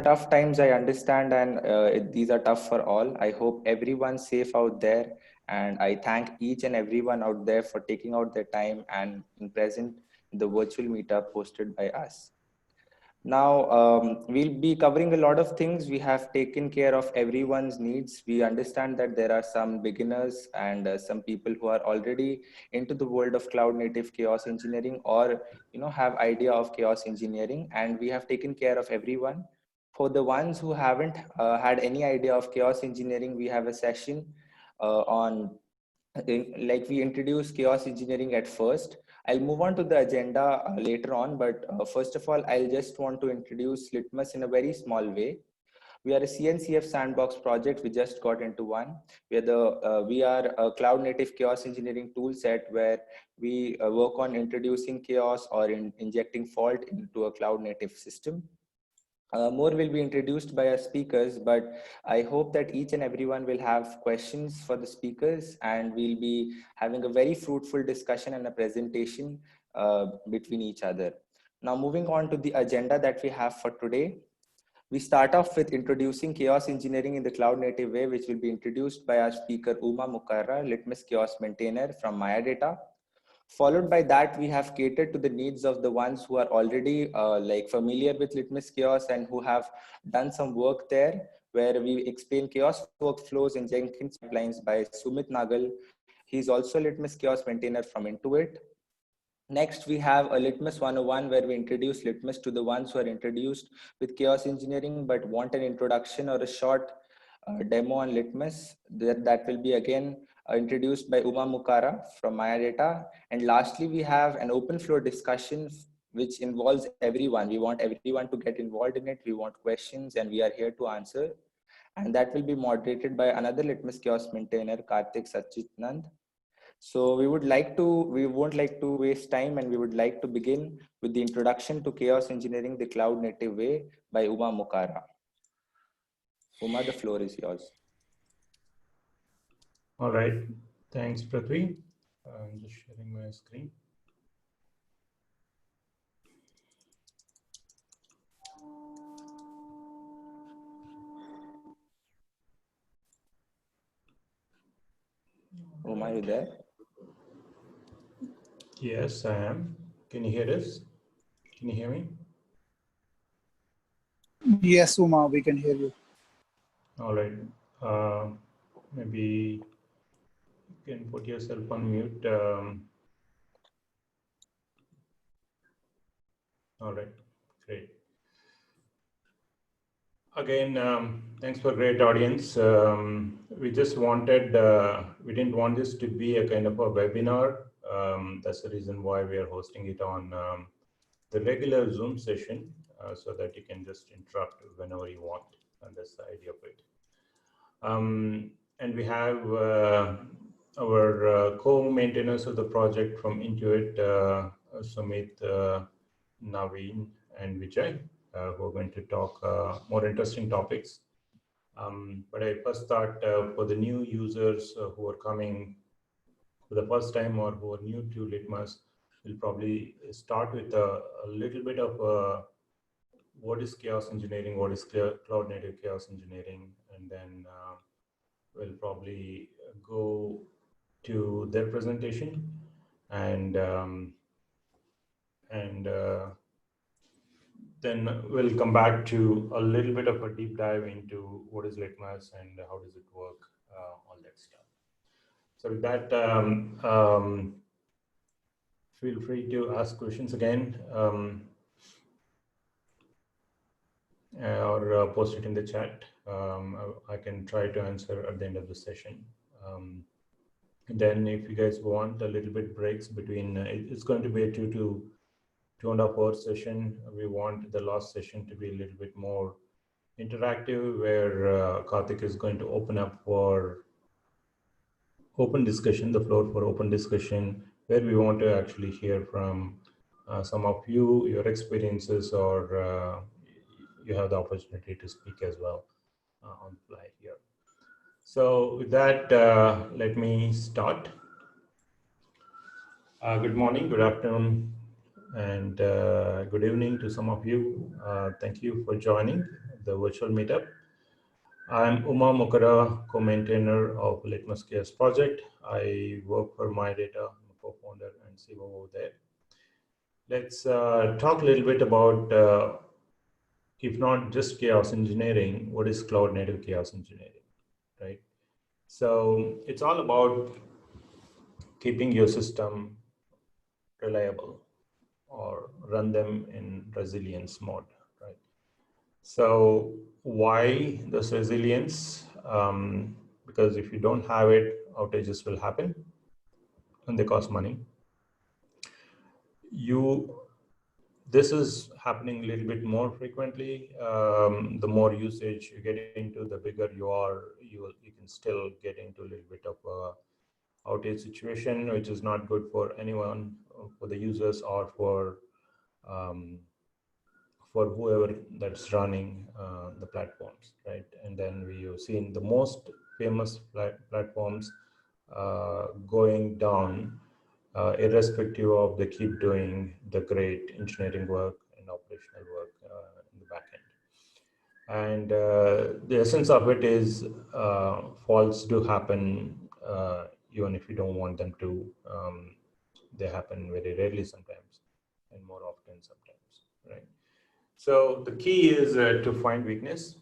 tough times, I understand, and these are tough for all. I hope everyone's safe out there, and I thank each and everyone out there for taking out their time and in present in the virtual meetup hosted by us. Now, we'll be covering a lot of things. We have taken care of everyone's needs. We understand that there are some beginners and some people who are already into the world of cloud native chaos engineering, or have idea of chaos engineering, and we have taken care of everyone. For the ones who haven't had any idea of chaos engineering, we have a session on like we introduce chaos engineering at first. I'll move on to the agenda later on, but first of all, I'll just want to introduce Litmus in a very small way. We are a CNCF sandbox project. We just got into one. We are a cloud native chaos engineering tool set where we work on introducing chaos or injecting fault into a cloud native system. More will be introduced by our speakers, but I hope that each and everyone will have questions for the speakers, and we'll be having a very fruitful discussion and a presentation between each other. Now, moving on to the agenda that we have for today. We start off with introducing chaos engineering in the cloud native way, which will be introduced by our speaker, Mukkara, LitmusChaos maintainer from MayaData. Followed by that, we have catered to the needs of the ones who are already like familiar with LitmusChaos and who have done some work there, where we explain chaos workflows in Jenkins pipelines by Sumit Nagal. He's also a LitmusChaos maintainer from Intuit. Next, we have a Litmus 101 where we introduce Litmus to the ones who are introduced with chaos engineering but want an introduction or a short demo on Litmus. That will be again introduced by Mukkara from MayaData. And lastly, we have an open floor discussion which involves everyone. We want everyone to get involved in it. We want questions and we are here to answer. And that will be moderated by another LitmusChaos maintainer, Karthik Sachitnand. So we won't like to waste time, and we would like to begin with the introduction to chaos engineering the cloud native way by Mukkara. The floor is yours. All right, thanks, Prithvi. I'm just sharing my screen. Are you there? Yes, I am. Can you hear this? Can you hear me? Yes, Uma, we can hear you. All right. Maybe you can put yourself on mute. All right, great. Again, thanks for a great audience. We just wanted, we didn't want this to be a kind of a webinar. That's the reason why we are hosting it on the regular Zoom session so that you can just interrupt whenever you want. And that's the idea of it. And we have our co-maintainers of the project from Intuit, Sumit, Navin, and Vijay, who are going to talk more interesting topics. But I first thought for the new users who are coming for the first time or who are new to Litmus, we'll probably start with a little bit of what is chaos engineering, what is cloud native chaos engineering, and then we'll probably go to their presentation and then we'll come back to a little bit of a deep dive into what is Litmus and how does it work, all that stuff. So with that, feel free to ask questions again or post it in the chat. I can try to answer at the end of the session. Then if you guys want a little bit breaks between, it's going to be a 2 to 2.5 hour session. We want the last session to be a little bit more interactive, where Karthik is going to open up for open discussion, the floor for open discussion, where we want to actually hear from some of you, your experiences, or you have the opportunity to speak as well on the fly here. So with that, let me start. Good morning, good afternoon, and good evening to some of you. Thank you for joining the virtual meetup. I'm Mukkara, co-maintainer of LitmusChaos project. I work for MayaData, I'm a co-founder and COO there. Let's talk a little bit about, if not just chaos engineering, what is cloud native chaos engineering, right? So it's all about keeping your system reliable or run them in resilience mode, right? So why this resilience? Because if you don't have it, outages will happen and they cost money. This is happening a little bit more frequently. The more usage you get into, the bigger you are, you can still get into a little bit of a outage situation, which is not good for anyone, for the users or for whoever that's running the platforms, right? And then we have seen the most famous platforms going down, irrespective of they keep doing the great engineering work and operational work in the back end. And the essence of it is faults do happen even if you don't want them to. They happen very rarely sometimes and more often sometimes, right? So the key is to find weakness,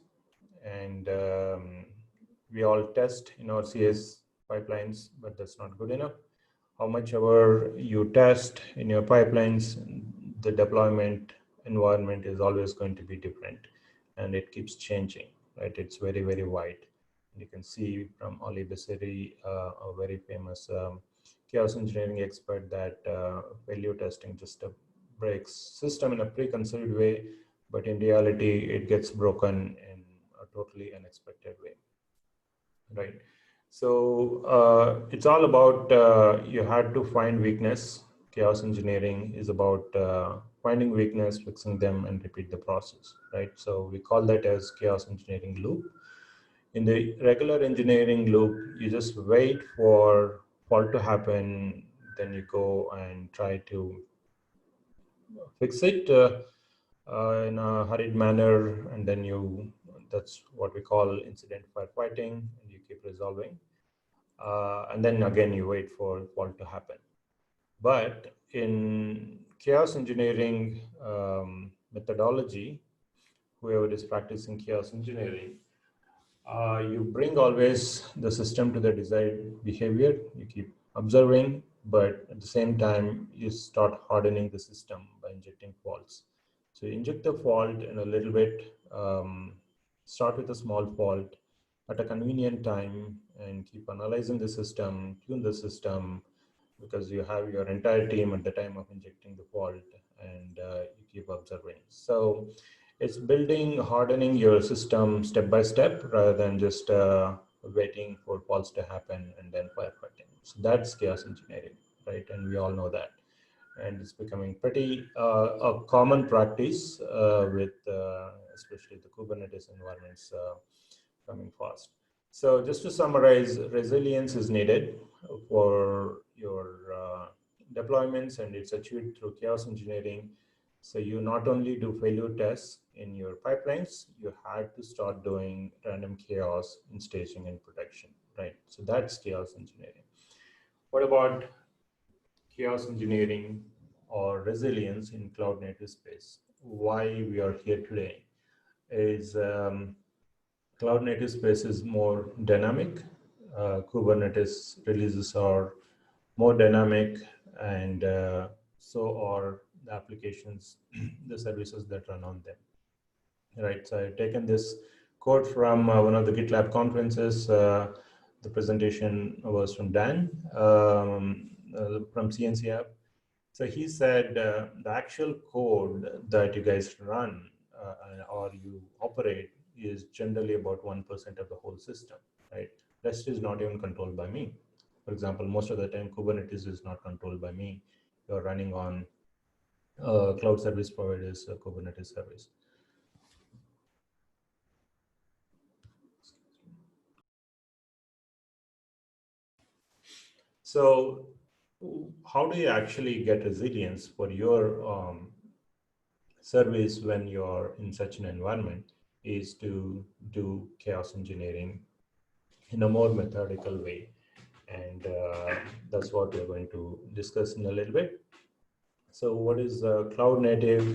and we all test in our CS pipelines, but that's not good enough. How much ever you test in your pipelines, the deployment environment is always going to be different, and it keeps changing, right? It's very, very wide. You can see from Ali Basiri, a very famous chaos engineering expert, that failure testing just breaks system in a preconceived way, but in reality, it gets broken in a totally unexpected way, right? So it's all about you had to find weakness. Chaos engineering is about finding weakness, fixing them, and repeat the process, right? So we call that as chaos engineering loop. In the regular engineering loop, you just wait for fault to happen, then you go and try to fix it in a hurried manner, and then that's what we call incident firefighting, and you keep resolving. And then again, you wait for fault to happen. But in chaos engineering methodology, whoever is practicing chaos engineering, you bring always the system to the desired behavior. You keep observing, but at the same time, you start hardening the system by injecting faults. So you inject the fault in a little bit, start with a small fault at a convenient time, and keep analyzing the system, tune the system, because you have your entire team at the time of injecting the fault, and you keep observing. So it's building, hardening your system step by step rather than just waiting for faults to happen and then firefighting. So that's chaos engineering, right? And we all know that. And it's becoming pretty a common practice with especially the Kubernetes environments coming fast. So just to summarize, resilience is needed for your deployments, and it's achieved through chaos engineering. So you not only do failure tests in your pipelines, you had to start doing random chaos in staging and protection, right? So that's chaos engineering. What about chaos engineering or resilience in cloud native space? Why we are here today is cloud native space is more dynamic. Kubernetes releases are more dynamic, and so are the applications, the services that run on them. Right. So I've taken this quote from one of the GitLab conferences. The presentation was from Dan from CNC App. So he said the actual code that you guys run or you operate is generally about 1% of the whole system, right? Rest is not even controlled by me. For example, most of the time Kubernetes is not controlled by me. You're running on cloud service providers, Kubernetes service. So how do you actually get resilience for your service when you're in such an environment is to do chaos engineering in a more methodical way. And that's what we're going to discuss in a little bit. So what is the cloud native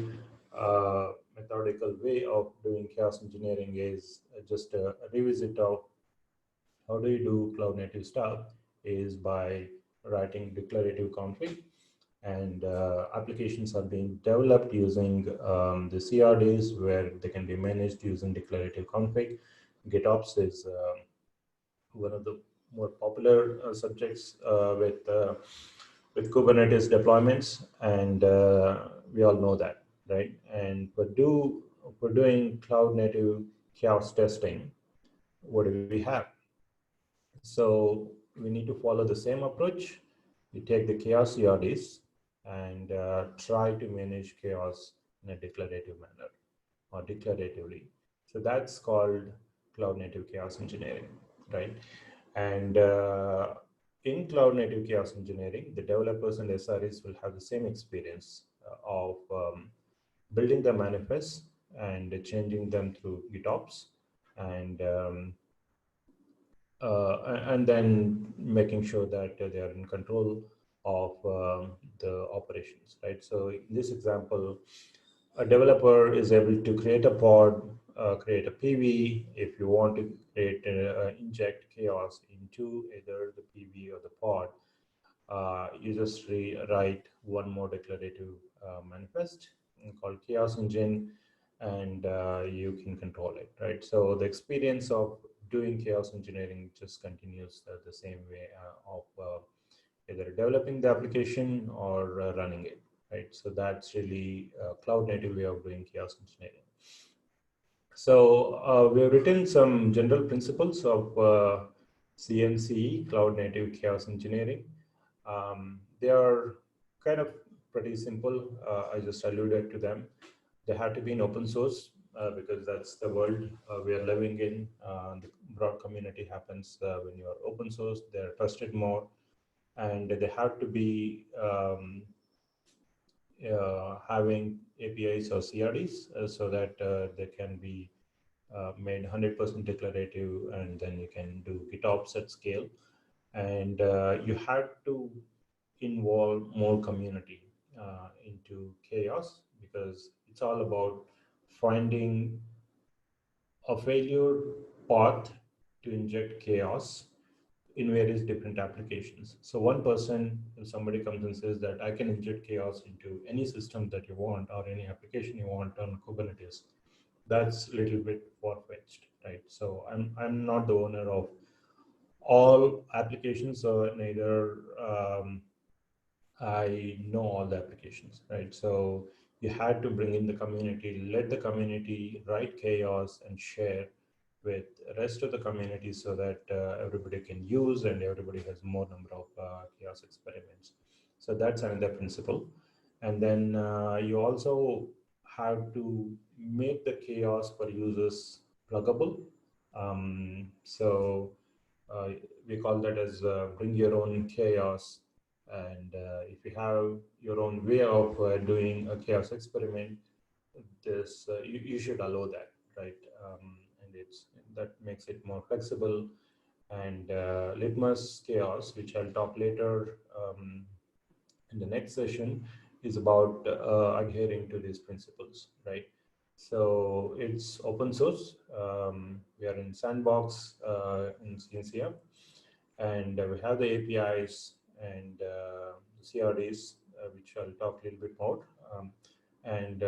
methodical way of doing chaos engineering is just a revisit of how do you do cloud native stuff is by writing declarative config, and applications are being developed using the CRDs where they can be managed using declarative config. GitOps is one of the more popular subjects with Kubernetes deployments, and we all know that, right? And for doing cloud native chaos testing, what do we have? So we need to follow the same approach. We take the chaos CRDs and try to manage chaos in a declarative manner or declaratively. So that's called cloud native chaos engineering, right? And in cloud native chaos engineering, the developers and SREs will have the same experience of building the manifests and changing them through GitOps, and and then making sure that they are in control of the operations, right? So in this example, a developer is able to create a pod, create a PV. If you want to create inject chaos into either the PV or the pod, you just write one more declarative manifest called Chaos Engine, and you can control it, right? So the experience of doing chaos engineering just continues the same way of either developing the application or running it, right? So that's really a cloud native way of doing chaos engineering. So we have written some general principles of CNCE, Cloud Native Chaos Engineering. They are kind of pretty simple. I just alluded to them. They have to be in open source because that's the world we are living in. The broad community happens when you are open source. They're trusted more, and they have to be having APIs or CRDs so that they can be made 100% declarative, and then you can do GitOps at scale. And you have to involve more community into chaos, because it's all about finding a failure path to inject chaos in various different applications. So one person, if somebody comes and says that I can inject chaos into any system that you want or any application you want on Kubernetes, that's a little bit far-fetched, right? So I'm not the owner of all applications, so neither I know all the applications, right? So you had to bring in the community, let the community write chaos and share with the rest of the community so that everybody can use and everybody has more number of chaos experiments. So that's another principle. And then you also have to make the chaos for users pluggable. So we call that as bring your own chaos. And if you have your own way of doing a chaos experiment, this you should allow that, right? And that makes it more flexible. And LitmusChaos, which I'll talk later in the next session, is about adhering to these principles, right? So it's open source. We are in sandbox in CNCF, and we have the APIs and CRDs, which I'll talk a little bit more. And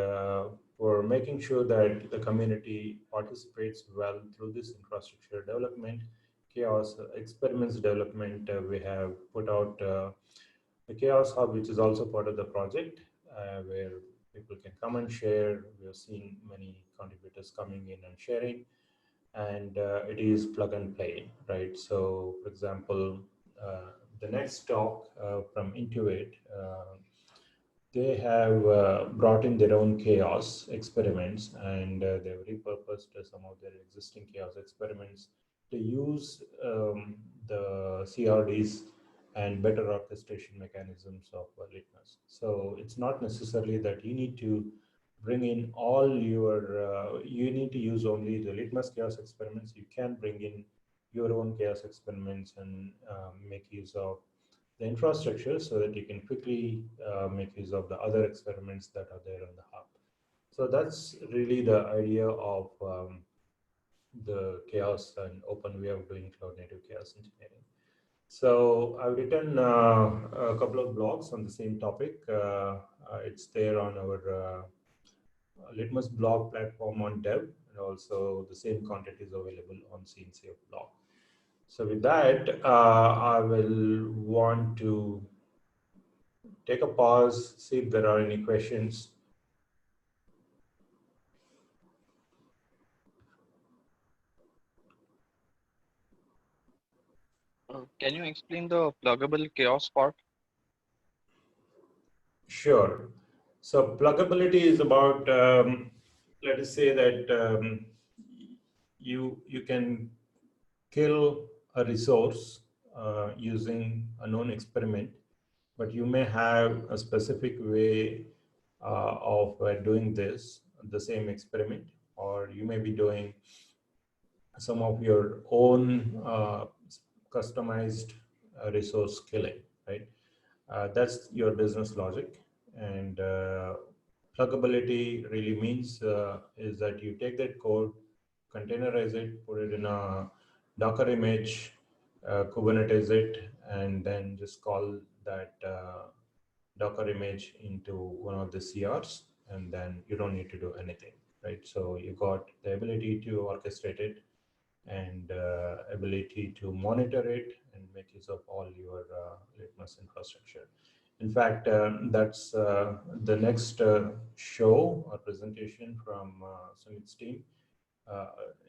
for making sure that the community participates well through this infrastructure development, chaos experiments development, we have put out the Chaos Hub, which is also part of the project, where people can come and share. We have seen many contributors coming in and sharing, and it is plug and play, right? So, for example, the next talk from Intuit, they have brought in their own chaos experiments, and they've repurposed some of their existing chaos experiments to use the CRDs and better orchestration mechanisms of Litmus. So it's not necessarily that you need to bring in all your, you need to use only the LitmusChaos experiments. You can bring in your own chaos experiments and make use of the infrastructure so that you can quickly make use of the other experiments that are there on the hub. So that's really the idea of the chaos and open way of doing cloud native chaos engineering. So I've written a couple of blogs on the same topic. It's there on our Litmus blog platform on dev, and also the same content is available on CNCF blog. So with that, I will want to take a pause, see if there are any questions. Can you explain the pluggable chaos part? Sure. So pluggability is about, let us say that you can kill a resource using a known experiment, but you may have a specific way of doing this, the same experiment, or you may be doing some of your own customized resource killing, right? That's your business logic. And pluggability really means is that you take that code, containerize it, put it in a Docker image, Kubernetes it, and then just call that Docker image into one of the CRs, and then you don't need to do anything, right? So you got the ability to orchestrate it and ability to monitor it and make use of all your Litmus infrastructure. In fact, that's the next show or presentation from Sumit's team.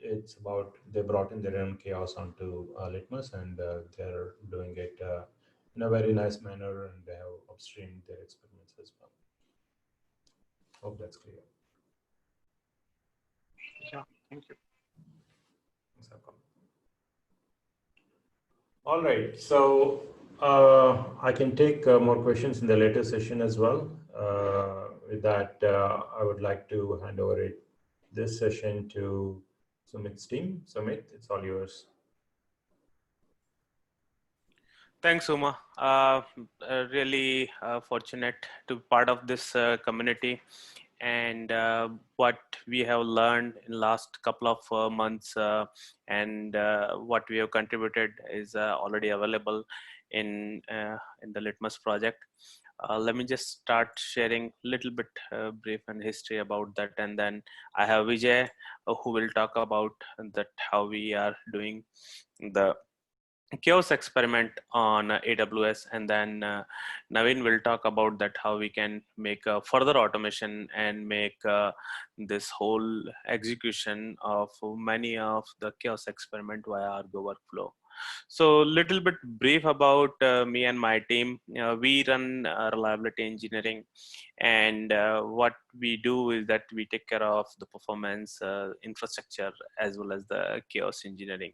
It's about, they brought in their own chaos onto Litmus, and they're doing it in a very nice manner, and they have upstreamed their experiments as well. Hope that's clear. Yeah, thank you. All right, so I can take more questions in the later session as well. With that, I would like to hand over this session to Sumit's team. Sumit, it's all yours. Thanks, Uma. Really fortunate to be part of this community, and what we have learned in last couple of months and what we have contributed is already available in the Litmus project. Let me just start sharing a little bit brief and history about that, and then I have Vijay who will talk about that how we are doing the chaos experiment on AWS, and then Navin will talk about that how we can make further automation and make this whole execution of many of the chaos experiment via Argo workflow. So little bit brief about me and my team. We run reliability engineering, and what we do is that we take care of the performance infrastructure as well as the chaos engineering.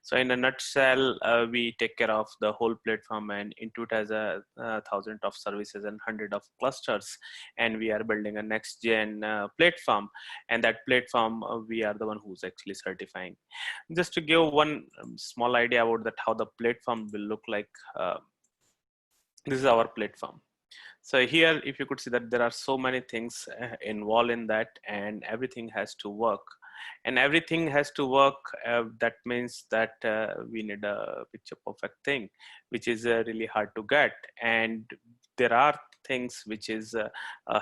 So in a nutshell, we take care of the whole platform, and Intuit has a thousand of services and 100 of clusters, and we are building a next gen platform, and that platform we are the one who's actually certifying. Just to give one small idea about that how the platform will look like, this is our platform. So here, if you could see that there are so many things involved in that, and everything has to work. And everything has to work. That means that we need a picture perfect thing, which is really hard to get. And there are things which is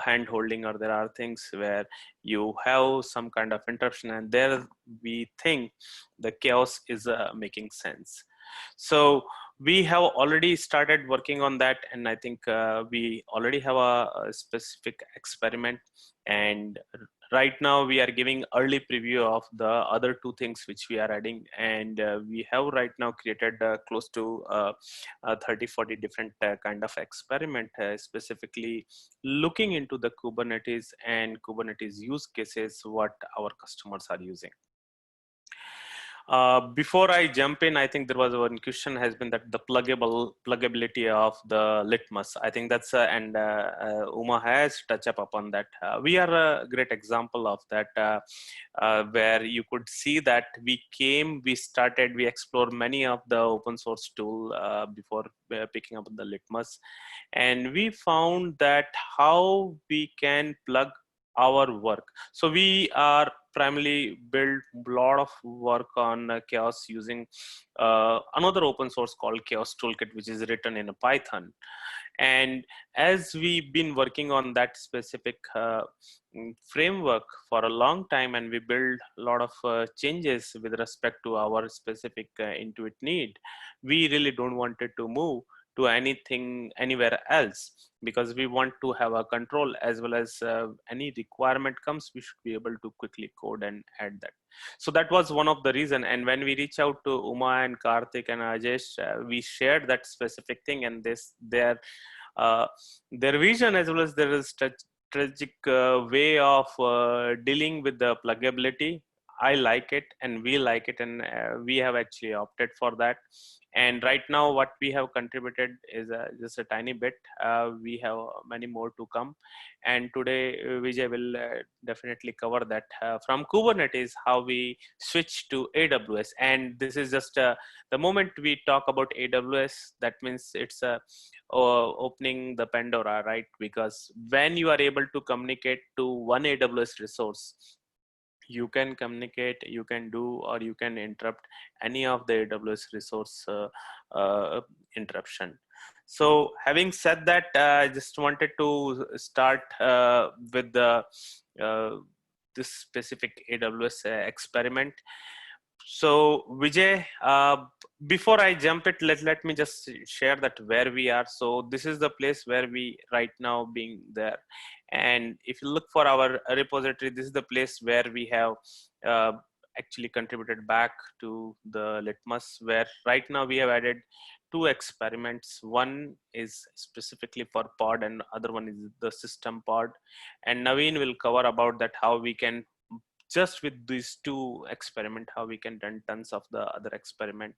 hand holding, or there are things where you have some kind of interruption, and there we think the chaos is making sense. So we have already started working on that, and I think we already have a specific experiment, and right now we are giving early preview of the other two things which we are adding, and we have right now created close to 30-40 different kind of experiment specifically looking into the Kubernetes and Kubernetes use cases what our customers are using. Before I jump in, I think there was one question has been that the pluggability of the Litmus. I think that's Uma has touched upon that. We are a great example of that, where you could see that we explored many of the open source tool before picking up the Litmus, and we found that how we can plug our work. So we are primarily build a lot of work on Chaos using another open source called Chaos Toolkit, which is written in Python. And as we've been working on that specific framework for a long time, and we build a lot of changes with respect to our specific Intuit need, we really don't want it to move to anything anywhere else, because we want to have a control, as well as any requirement comes, we should be able to quickly code and add that. So that was one of the reason. And when we reach out to Uma and Karthik and Ajesh, we shared that specific thing, and their vision, as well as their strategic way of dealing with the pluggability. I like it, and we like it, and we have actually opted for that. And right now, what we have contributed is just a tiny bit. We have many more to come. And today, Vijay will definitely cover that from Kubernetes, how we switch to AWS. And this is just the moment we talk about AWS, that means it's opening the Pandora, right? Because when you are able to communicate to one AWS resource, you can communicate, you can do, or you can interrupt any of the AWS resource interruption. So having said that, I just wanted to start with the this specific AWS experiment. So Vijay, before I jump it, let me just share that where we are. So this is the place where we right now being there. And if you look for our repository, this is the place where we have actually contributed back to the Litmus, where right now we have added 2 experiments. One is specifically for pod, and other one is the system pod. And Navin will cover about that, how we can, just with these 2 experiments, how we can run tons of the other experiment.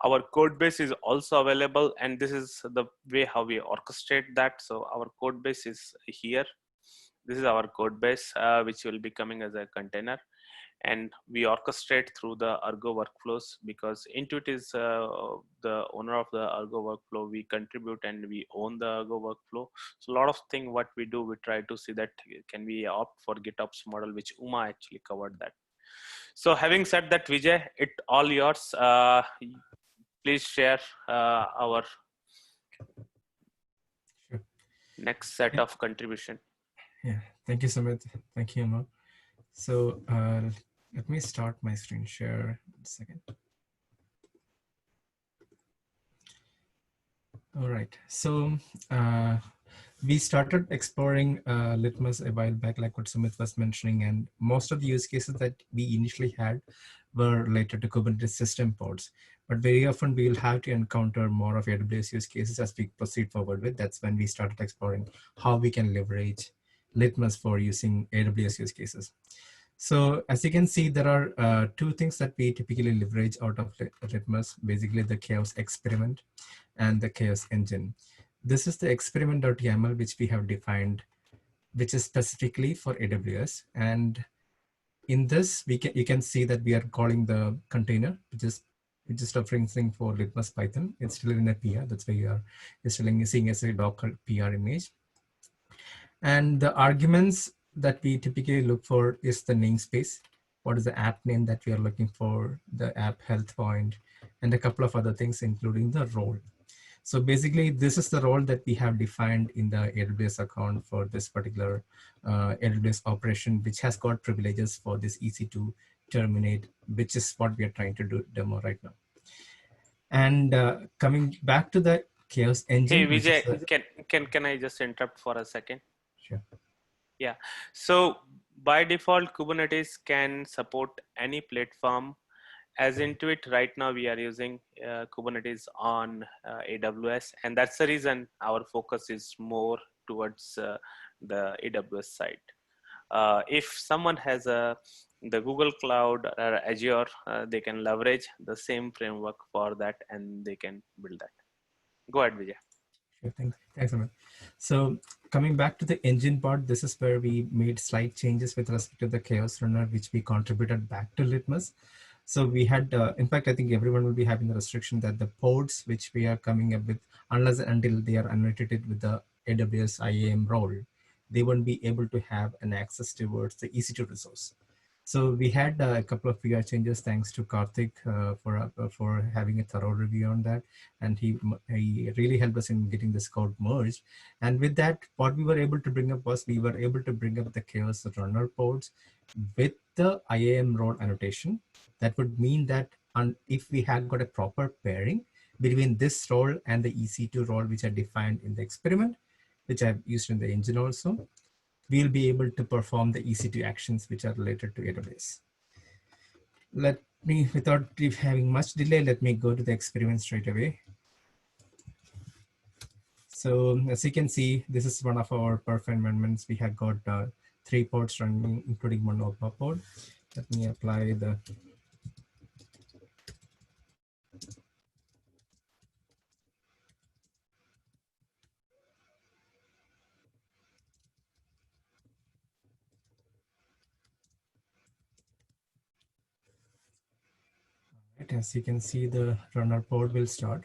Our code base is also available, and this is the way how we orchestrate that. So our code base is here. This is our code base, which will be coming as a container. And we orchestrate through the Argo workflows, because Intuit is the owner of the Argo workflow. We contribute and we own the Argo workflow. So a lot of things what we do, we try to see that can we opt for GitOps model, which Uma actually covered that. So having said that, Vijay, it all yours. Please share our next set of contribution. Yeah, thank you, Sumit. Thank you, Uma. So let me start my screen share. 1 second. All right. So we started exploring Litmus a while back, like what Sumit was mentioning, and most of the use cases that we initially had were related to Kubernetes system pods. But very often we will have to encounter more of AWS use cases as we proceed forward with. That's when we started exploring how we can leverage Litmus for using AWS use cases. So as you can see, there are 2 things that we typically leverage out of Litmus, basically the Chaos experiment and the Chaos engine. This is the experiment.yaml, which we have defined, which is specifically for AWS. And in this, you can see that we are calling the container, which is referencing for Litmus Python. It's still in a PR. That's why you're still seeing as a Docker PR image. And the arguments that we typically look for is the namespace. What is the app name that we are looking for, the app health point, and a couple of other things, including the role. So basically, this is the role that we have defined in the AWS account for this particular AWS operation, which has got privileges for this easy to terminate, which is what we are trying to do demo right now. And coming back to the Chaos engine. Hey Vijay, can I just interrupt for a second? Sure. Yeah. So by default, Kubernetes can support any platform. As Intuit, right now we are using Kubernetes on AWS, and that's the reason our focus is more towards the AWS side. If someone has a the Google Cloud or Azure, they can leverage the same framework for that and they can build that. Go ahead, Vijay. Sure, thanks, Amit. So coming back to the engine part, this is where we made slight changes with respect to the Chaos Runner, which we contributed back to Litmus. So we had, in fact, I think everyone will be having the restriction that the pods which we are coming up with, unless and until they are annotated with the AWS IAM role, they won't be able to have an access towards the EC2 resource. So we had a couple of PR changes thanks to Karthik for having a thorough review on that. And he really helped us in getting this code merged. And with that, what we were able to bring up was we were able to bring up the Chaos Runner pods with the IAM role annotation. That would mean that if we had got a proper pairing between this role and the EC2 role, which are defined in the experiment, which I've used in the engine also, we'll be able to perform the EC2 actions which are related to AWS. Let me, without having much delay, let me go to the experiment straight away. So as you can see, this is one of our perf environments. We have got 3 pods running, including one Opera pod. Let me apply the as you can see, the runner pod will start.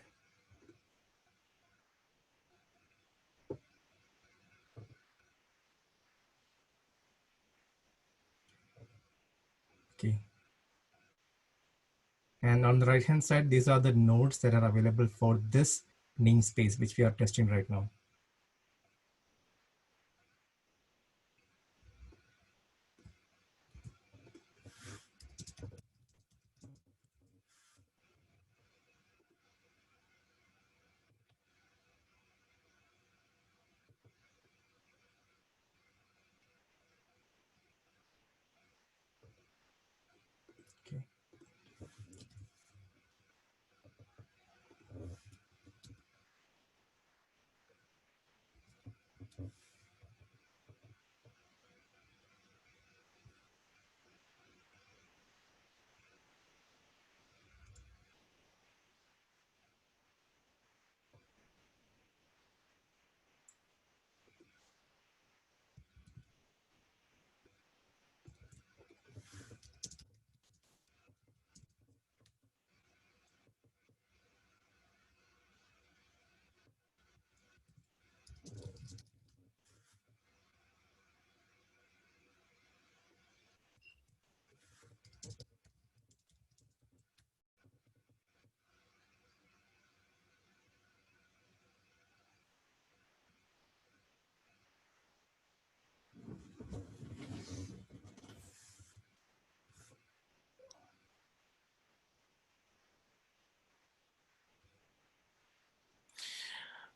Okay. And on the right hand side, these are the nodes that are available for this namespace, which we are testing right now. Okay.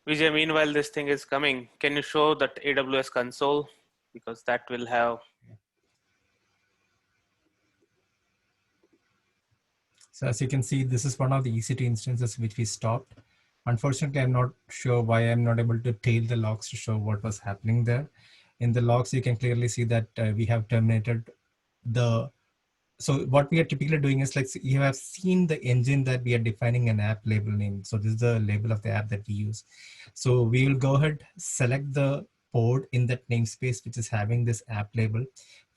Vijay, meanwhile, this thing is coming. Can you show that AWS console? Because that will have. So as you can see, this is one of the EC2 instances which we stopped. Unfortunately, I'm not sure why I'm not able to tail the logs to show what was happening there. In the logs, you can clearly see that we have terminated the. So what we are typically doing is like you have seen the engine that we are defining an app label name. So this is the label of the app that we use. So we will go ahead, select the pod in that namespace, which is having this app label,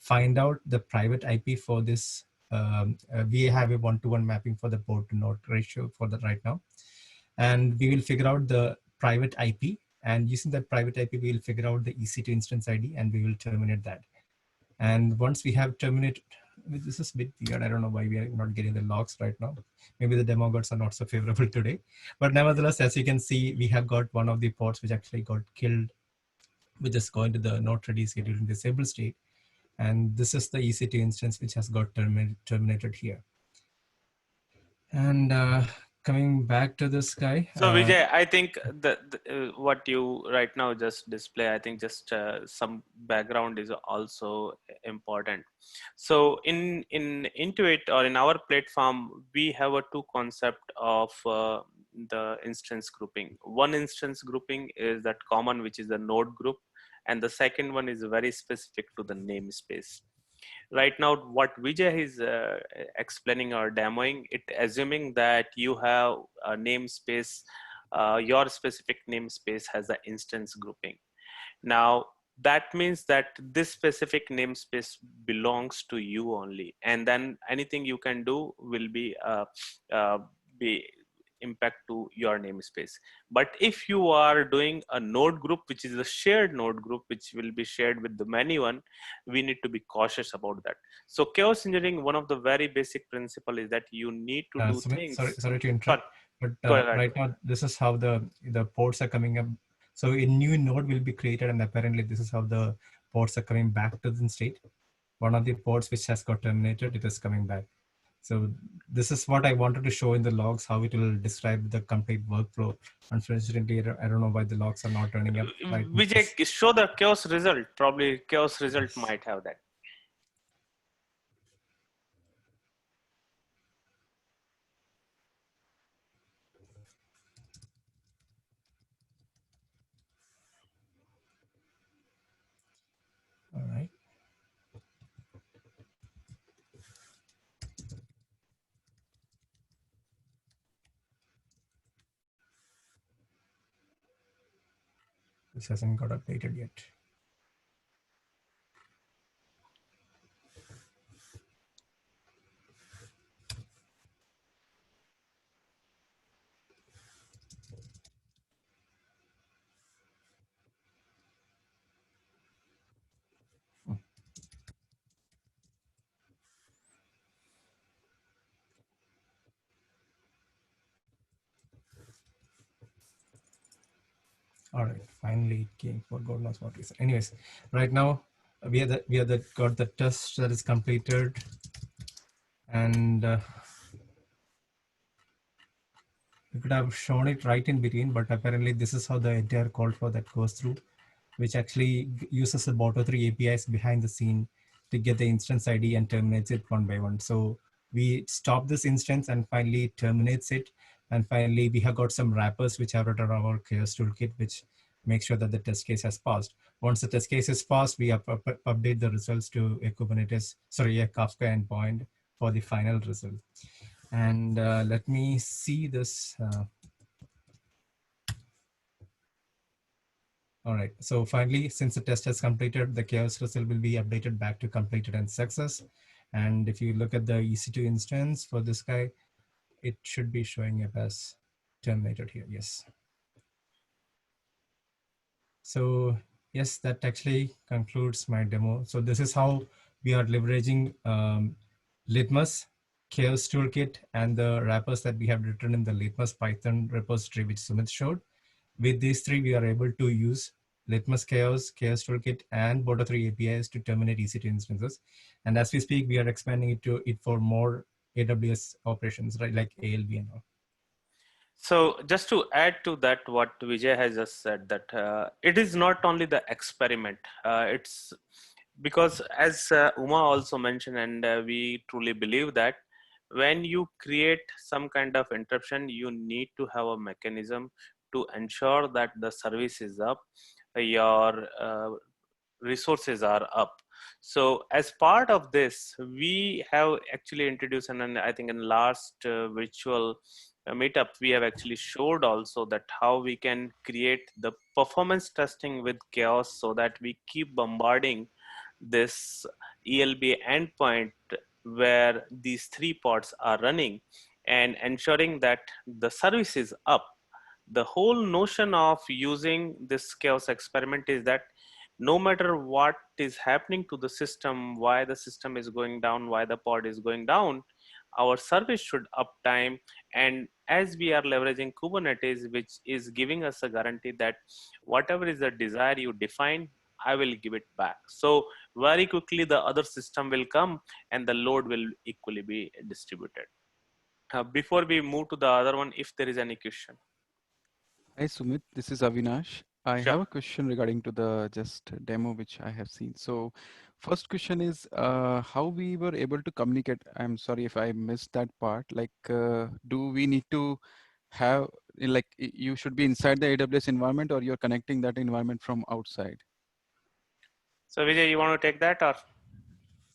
find out the private IP for this. We have a 1-to-1 mapping for the port to node ratio for that right now. And we will figure out the private IP. And using that private IP, we will figure out the EC2 instance ID and we will terminate that. And once we have terminated, this is a bit weird. I don't know why we are not getting the logs right now. Maybe the demo gods are not so favorable today. But nevertheless, as you can see, we have got one of the pods which actually got killed. We just go into the not ready scheduled in disable state. And this is the EC2 instance which has got terminated here. And coming back to this guy. So Vijay, I think what you right now just display, I think just some background is also important. So in Intuit or in our platform, we have a 2 concept of the instance grouping. One instance grouping is that common, which is the node group. And the second one is very specific to the namespace. Right now, what Vijay is explaining or demoing, it assuming that you have a namespace, your specific namespace has an instance grouping. Now, that means that this specific namespace belongs to you only, and then anything you can do will be impact to your namespace. But if you are doing a node group, which is a shared node group, which will be shared with the many one, we need to be cautious about that. So chaos engineering, one of the very basic principle is that you need to do Sumit, things. sorry to interrupt, but Go ahead. right now, this is how the ports are coming up. So a new node will be created, and apparently this is how the ports are coming back to the state. One of the ports which has got terminated, it is coming back. So this is what I wanted to show in the logs, how it will describe the complete workflow. Unfortunately, I don't know why the logs are not turning up. Right. Vijay, show the chaos result. Probably chaos result might have that. All right. This hasn't got updated yet. All right, finally it came for God knows what reason. Anyways, right now we have got the test that is completed, and we could have shown it right in between, but apparently this is how the entire call flow that goes through, which actually uses the Boto3 APIs behind the scene to get the instance ID and terminates it one by one. So we stop this instance and finally terminates it. And finally, we have got some wrappers which are written on our chaos toolkit, which makes sure that the test case has passed. Once the test case is passed, we update the results to a Kubernetes, sorry, a Kafka endpoint for the final result. And let me see this. All right, so finally, since the test has completed, the chaos result will be updated back to completed and success. And if you look at the EC2 instance for this guy, it should be showing up as terminated here, yes. So yes, that actually concludes my demo. So this is how we are leveraging Litmus, Chaos Toolkit, and the wrappers that we have written in the Litmus Python repository, which Sumit showed. With these three, we are able to use LitmusChaos, Chaos Toolkit, and Boto3 APIs to terminate EC2 instances. And as we speak, we are expanding it for more AWS operations, right, like ALB and all. So just to add to that, what Vijay has just said, that it is not only the experiment. It's because as Uma also mentioned, and we truly believe that when you create some kind of interruption, you need to have a mechanism to ensure that the service is up, your resources are up. So as part of this, we have actually introduced, and I think in last virtual meetup, we have actually showed also that how we can create the performance testing with chaos so that we keep bombarding this ELB endpoint where these three pods are running and ensuring that the service is up. The whole notion of using this chaos experiment is that no matter what is happening to the system, why the system is going down, why the pod is going down, our service should uptime. And as we are leveraging Kubernetes, which is giving us a guarantee that whatever is the desire you define, I will give it back. So very quickly, the other system will come and the load will equally be distributed. Before we move to the other one, if there is any question. Hi Sumit, this is Avinash. I Sure. have a question regarding to the just demo which I have seen. So first question is how we were able to communicate. I'm sorry if I missed that part. Like do we need to have like you should be inside the AWS environment or you're connecting that environment from outside? So Vijay, you want to take that or?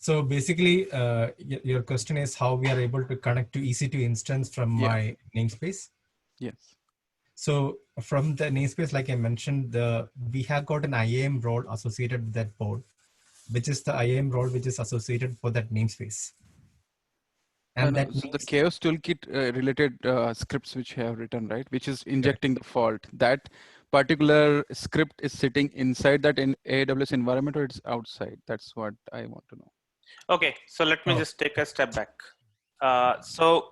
So basically, your question is how we are able to connect to EC2 instance from Yeah. my namespace. Yes. So from the namespace, like I mentioned, we have got an IAM role associated with that port, which is the IAM role which is associated for that namespace. And that So the Chaos toolkit related scripts which you have written, right, which is injecting the fault, that particular script is sitting inside that in AWS environment or it's outside? That's what I want to know. Okay, so let me just take a step back. So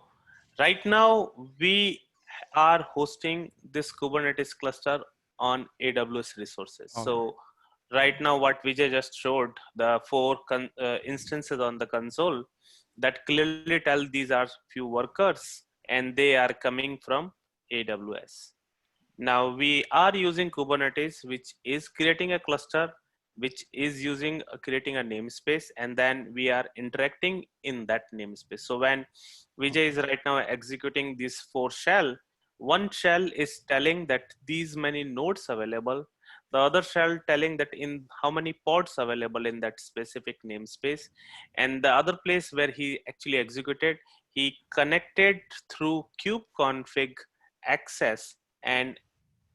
right now we are hosting this Kubernetes cluster on AWS resources. So right now what Vijay just showed, the 4 instances on the console that clearly tell these are few workers and they are coming from AWS. Now we are using Kubernetes, which is creating a cluster, which is using creating a namespace, and then we are interacting in that namespace. So when Vijay is right now executing these 4 shell, one shell is telling that these many nodes available, the other shell telling that in how many pods available in that specific namespace, and the other place where he actually executed, he connected through kubeconfig access and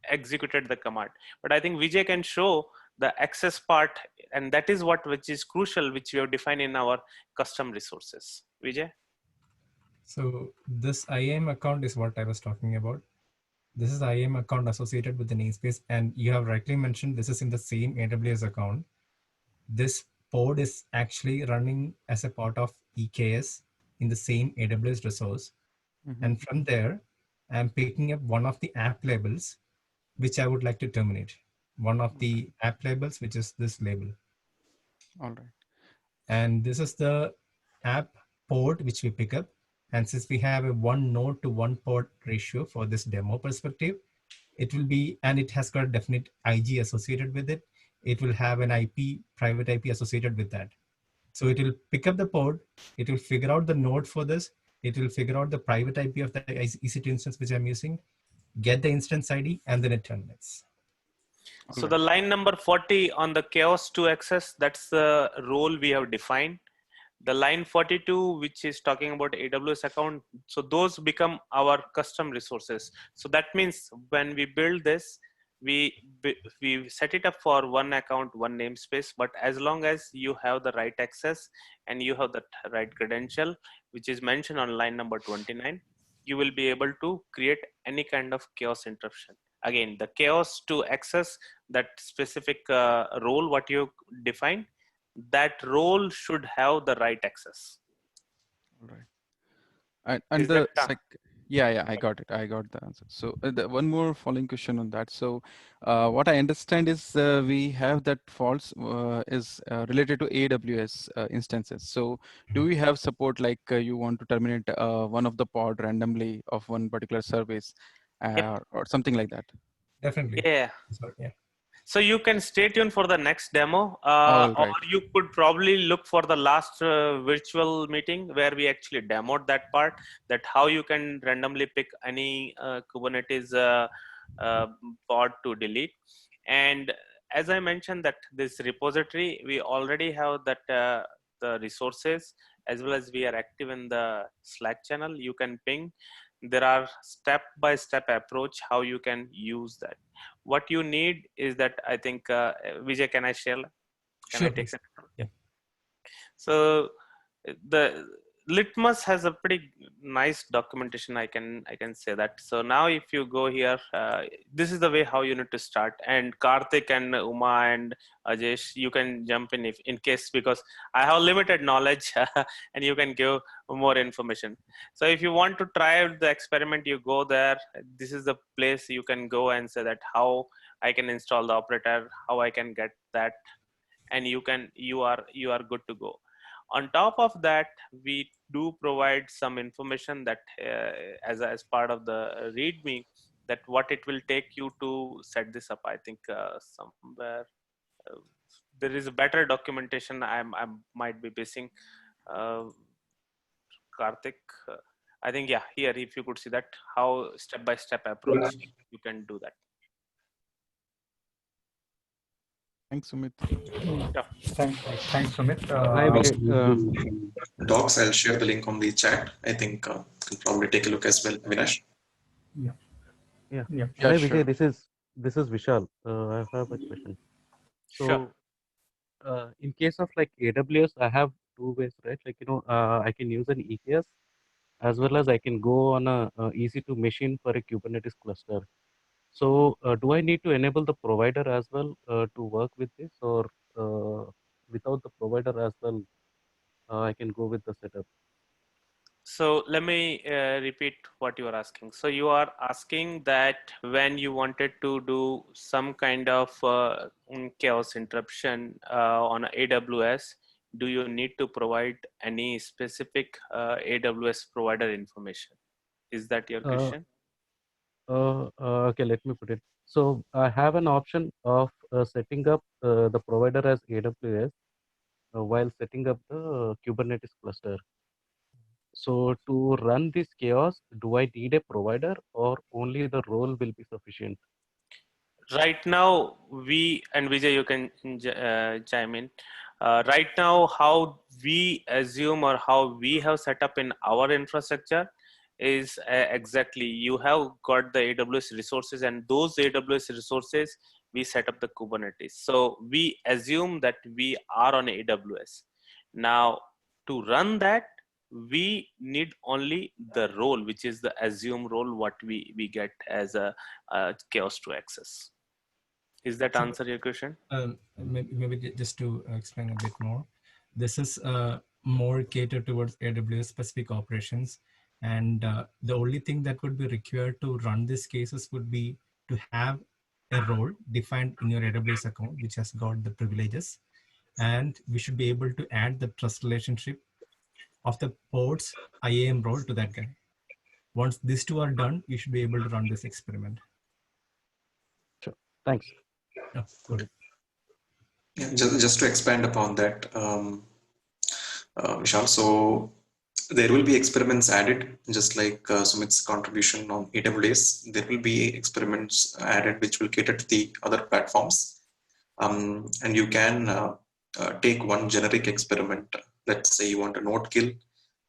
executed the command. But I think Vijay can show the access part, and that is what which is crucial, which we have defined in our custom resources. Vijay? So this IAM account is what I was talking about. This is IAM account associated with the namespace, and you have rightly mentioned this is in the same AWS account. This pod is actually running as a part of EKS in the same AWS resource. And from there, I'm picking up one of the app labels, which I would like to terminate. One of the app labels, which is this label. All right. And this is the app port which we pick up. And since we have a 1 node to 1 port ratio for this demo perspective, it will be, and it has got a definite IG associated with it. It will have an IP, private IP associated with that. So it will pick up the port, it will figure out the node for this, it will figure out the private IP of the EC2 instance which I'm using, get the instance ID, and then it terminates. So the line number 40 on the Chaos 2 access, that's the role we have defined. The line 42, which is talking about AWS account, so those become our custom resources. So that means when we build this, we set it up for one account, one namespace, but as long as you have the right access and you have the right credential, which is mentioned on line number 29, you will be able to create any kind of chaos interruption. Again, the chaos to access that specific role, what you define, that role should have the right access. All right. And the yeah, I got it. I got the answer. So one more following question on that. So what I understand is we have that false is related to AWS instances. So do we have support like you want to terminate one of the pod randomly of one particular service or something like that? Definitely. Yeah. Sorry, yeah. So you can stay tuned for the next demo, All or right. you could probably look for the last virtual meeting where we actually demoed that part, that how you can randomly pick any Kubernetes pod to delete. And as I mentioned that this repository, we already have that the resources, as well as we are active in the Slack channel. You can ping. There are step-by-step approach how you can use that. What you need is that, I think, Vijay, can I share? Can I take that? Yeah. So the Litmus has a pretty nice documentation. I can say that. So now if you go here, this is the way how you need to start. And Karthik and Uma and Ajesh, you can jump in if in case, because I have limited knowledge and you can give more information. So if you want to try out the experiment, you go there. This is the place you can go and say that how I can install the operator, how I can get that, and you are good to go. On top of that, we do provide some information that as part of the README, that what it will take you to set this up. I think somewhere there is a better documentation. I might be missing. Karthik, I think, yeah, here if you could see that how step-by-step approach you can do that. Thanks, Sumit. Yeah. Thanks, Sumit. Hi, Vijay. Docs, I'll share the link on the chat. I think you can probably take a look as well, Avinash. Yeah. Yeah. Yeah. Hi, Sure. Vijay. This is Vishal. I have a question. Sure. So, in case of like AWS, I have two ways, right? Like I can use an EKS as well as I can go on a EC2 machine for a Kubernetes cluster. So, do I need to enable the provider as well to work with this, or without the provider as well, I can go with the setup? So let me repeat what you are asking. So you are asking that when you wanted to do some kind of chaos interruption on AWS, do you need to provide any specific AWS provider information? Is that your Uh, question? okay, let me put it. So I have an option of setting up the provider as AWS while setting up the Kubernetes cluster. So to run this chaos, do I need a provider or only the role will be sufficient? Right now, we, and Vijay, you can chime in. Right now, how we assume or how we have set up in our infrastructure is exactly, you have got the AWS resources, and those AWS resources, we set up the Kubernetes. So we assume that we are on AWS. Now, to run that, we need only the role, which is the assume role, what we get as a chaos to access. Is that So, answer your question? maybe just to explain a bit more, this is more catered towards AWS specific operations. And the only thing that would be required to run these cases would be to have a role defined in your AWS account, which has got the privileges. And we should be able to add the trust relationship of the pod's IAM role to that guy. Once these two are done, you should be able to run this experiment. Sure. Thanks. Oh, good. Yeah, just to expand upon that, Vishal, so there will be experiments added, just like Sumit's contribution on AWS. There will be experiments added which will cater to the other platforms. And you can take one generic experiment. Let's say you want a node kill,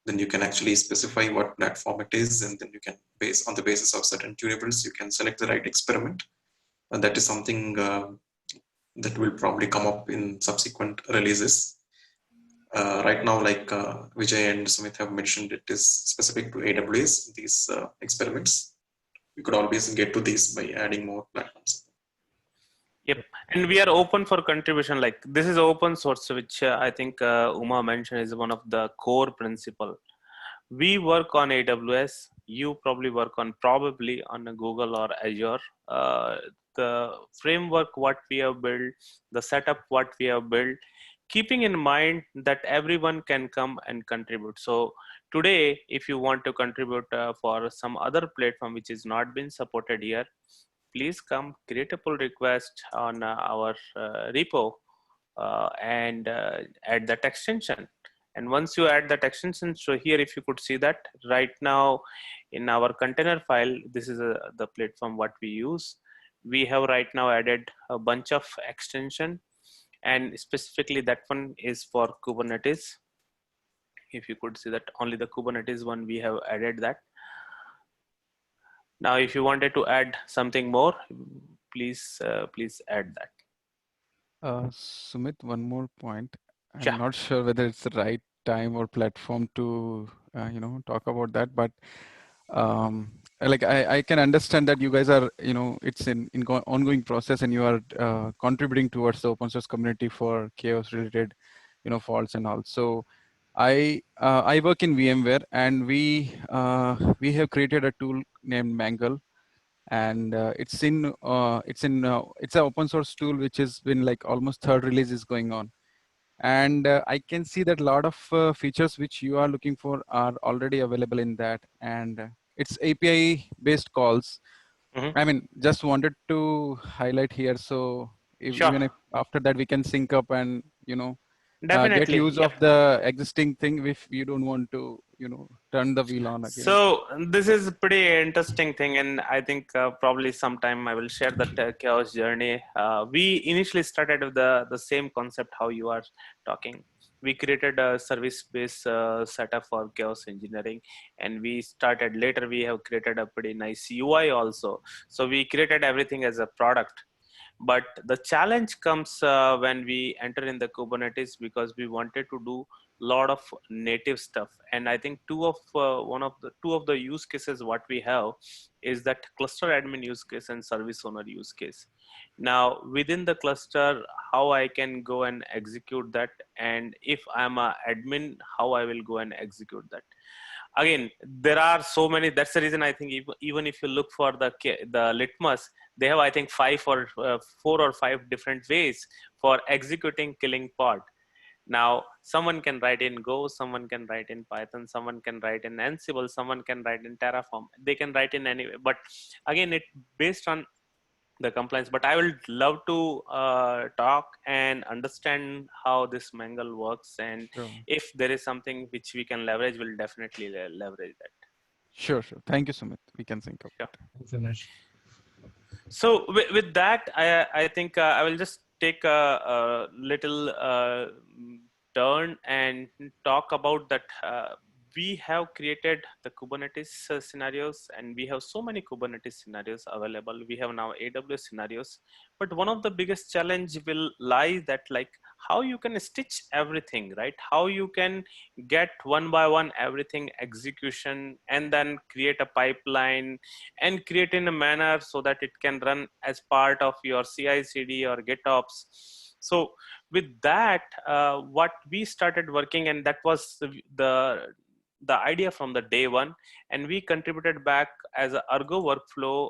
then you can actually specify what platform it is, and then you can, base on the basis of certain tunables, you can select the right experiment. And that is something that will probably come up in subsequent releases. Right now, like Vijay and Sumit have mentioned, it is specific to AWS, these experiments. You could always get to these by adding more platforms. Yep, and we are open for contribution. Like this is open source, which I think Uma mentioned is one of the core principle. We work on AWS. You probably work on Google or Azure. The framework what we have built, the setup what we have built, keeping in mind that everyone can come and contribute. So today, if you want to contribute for some other platform which is not been supported here, please come create a pull request on our repo and add that extension. And once you add that extension, so here if you could see that right now in our container file, this is the platform what we use. We have right now added a bunch of extension, and specifically that one is for Kubernetes. If you could see that only the Kubernetes one, we have added that. Now, if you wanted to add something more, please add that. Sumit, one more point. I'm Yeah. not sure whether it's the right time or platform to talk about that, but like I can understand that you guys are, it's in ongoing process, and you are contributing towards the open source community for chaos related faults and all. So I work in VMware, and we have created a tool named Mangle, and it's an open source tool which has been like almost third release is going on. And I can see that a lot of features which you are looking for are already available in that, and it's API based calls. Mm-hmm. I mean, just wanted to highlight here. So Sure. even if after that we can sync up and get Definitely. use Yep. of the existing thing if you don't want to turn the wheel on again? So this is a pretty interesting thing, and I think probably sometime I will share that chaos journey. We initially started with the same concept how you are talking. We created a service-based setup for chaos engineering, and we started later. We have created a pretty nice UI also. So we created everything as a product. But the challenge comes when we enter in the Kubernetes, because we wanted to do a lot of native stuff. And I think two of the use cases what we have is that cluster admin use case and service owner use case. Now within the cluster, how I can go and execute that, and if I'm a admin, how I will go and execute that. Again, there are so many. That's the reason I think even if you look for the Litmus, they have I think 4 or 5 different ways for executing killing pod. Now someone can write in Go, someone can write in Python, someone can write in Ansible, someone can write in Terraform. They can write in any way, but again, it based on the compliance. But I will love to talk and understand how this mangle works, and Sure. if there is something which we can leverage, we'll definitely leverage that. Sure. Thank you, Sumit. We can think of Sure. it. Thanks, So with that, I think I will just take a little turn and talk about that. We have created the Kubernetes scenarios, and we have so many Kubernetes scenarios available. We have now AWS scenarios, but one of the biggest challenge will lie that like how you can stitch everything, right? How you can get one by one everything execution, and then create a pipeline and create in a manner so that it can run as part of your CI/CD or GitOps. So with that, what we started working, and that was the idea from the day one, and we contributed back as a Argo workflow,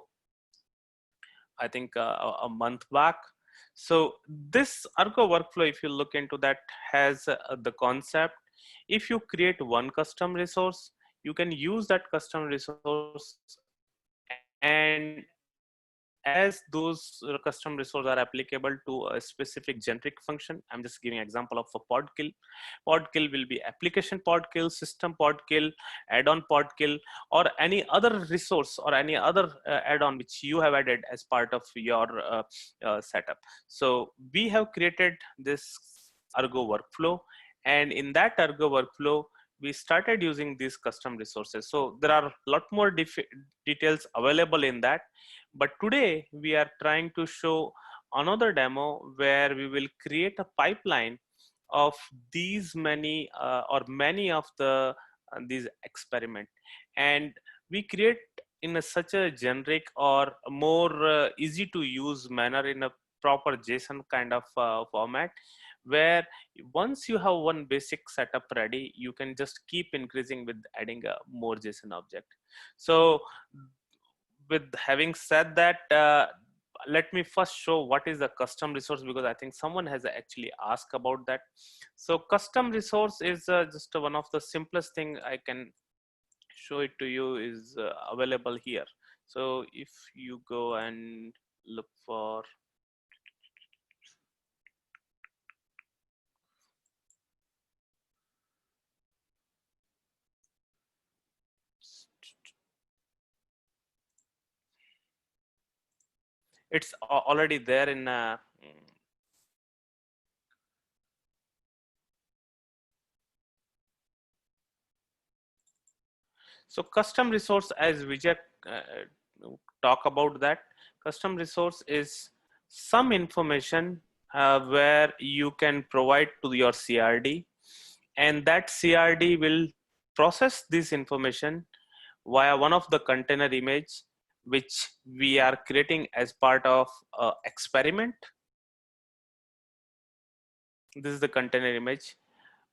I think a month back. So this Argo workflow, if you look into that, has the concept. If you create one custom resource, you can use that custom resource, and as those custom resources are applicable to a specific generic function, I'm just giving an example of a pod kill. Pod kill will be application pod kill, system pod kill, add-on pod kill, or any other resource or any other add-on which you have added as part of your setup. So we have created this Argo workflow, and in that Argo workflow, we started using these custom resources. So there are a lot more details available in that. But today we are trying to show another demo where we will create a pipeline of these many or many of the these experiment, and we create in such a generic or more easy to use manner in a proper JSON kind of format, where once you have one basic setup ready, you can just keep increasing with adding a more JSON object. So with having said that, let me first show what is a custom resource, because I think someone has actually asked about that. So custom resource is just one of the simplest thing I can show it to you is available here. So if you go and look for it's already there in so custom resource, as Vijay talk about that, custom resource is some information where you can provide to your CRD, and that CRD will process this information via one of the container image which we are creating as part of experiment. This is the container image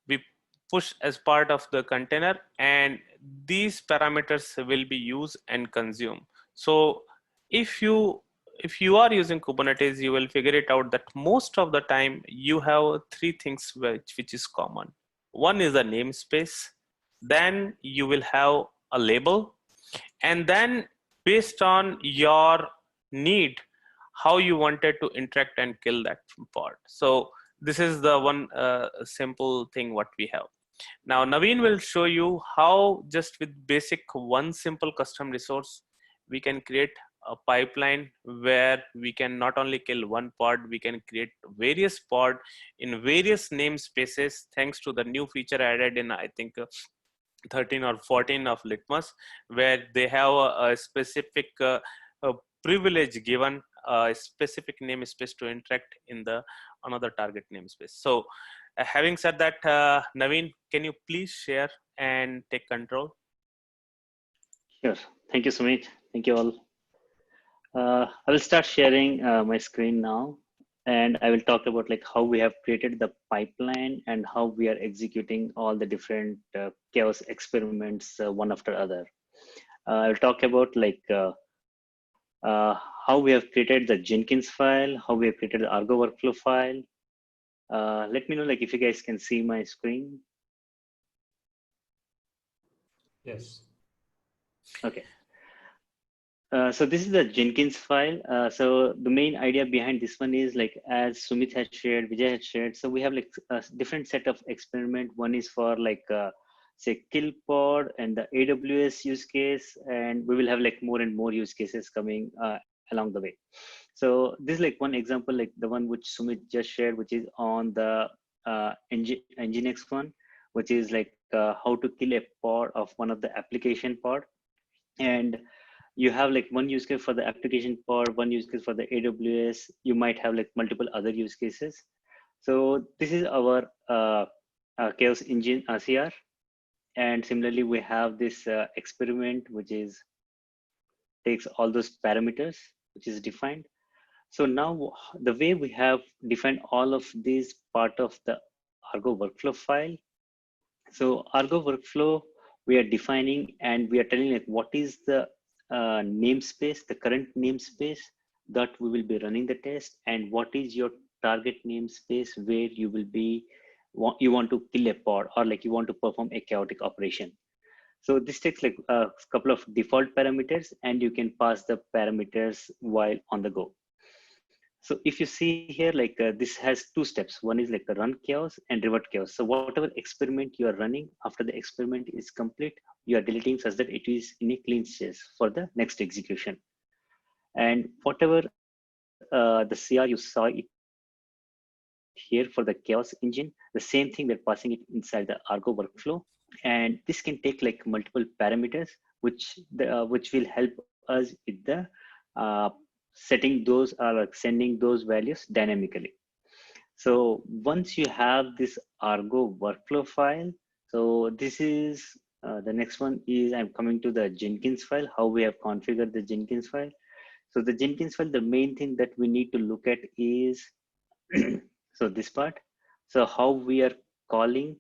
we push as part of the container, and these parameters will be used and consumed. So if you are using Kubernetes, you will figure it out that most of the time you have 3 things which is common. One is a namespace, then you will have a label, and then based on your need, how you wanted to interact and kill that pod. So this is the one simple thing what we have. Now Navin will show you how just with basic one simple custom resource, we can create a pipeline where we can not only kill one pod, we can create various pod in various namespaces thanks to the new feature added in, I think, 13 or 14 of Litmus, where they have a specific a privilege given a specific namespace to interact in the another target namespace. So having said that, Navin, can you please share and take control? Sure. Thank you, Sumit. Thank you all. I will start sharing my screen now, and I will talk about like how we have created the pipeline and how we are executing all the different chaos experiments one after other. I will talk about like how we have created the Jenkins file, how we have created the Argo workflow file. Let me know like if you guys can see my screen. Yes. Okay. So this is the Jenkins file. So the main idea behind this one is like, as Sumit had shared, Vijay had shared. So we have like a different set of experiment. One is for like, say kill pod and the AWS use case. And we will have like more and more use cases coming along the way. So this is like one example, like the one which Sumit just shared, which is on the Nginx one, which is like how to kill a pod of one of the application pod. And you have like one use case for the application pod, one use case for the AWS. You might have like multiple other use cases. So this is our Chaos Engine CR. And similarly, we have this experiment, which is takes all those parameters, which is defined. So now the way we have defined all of these part of the Argo workflow file. So Argo workflow, we are defining and we are telling like what is the namespace, the current namespace that we will be running the test, and what is your target namespace where you will be, you want to kill a pod or like you want to perform a chaotic operation. So this takes like a couple of default parameters and you can pass the parameters while on the go. So if you see here, like this has two steps. One is like the run chaos and revert chaos. So whatever experiment you are running after the experiment is complete, you are deleting such that it is in a clean state for the next execution. And whatever the CR you saw it here for the chaos engine, the same thing we're passing it inside the Argo workflow. And this can take like multiple parameters, which will help us with the setting those or like sending those values dynamically. So once you have this Argo workflow file, so this is the next one is I'm coming to the Jenkins file, how we have configured the Jenkins file. So the Jenkins file, the main thing that we need to look at is so this part. So how we are calling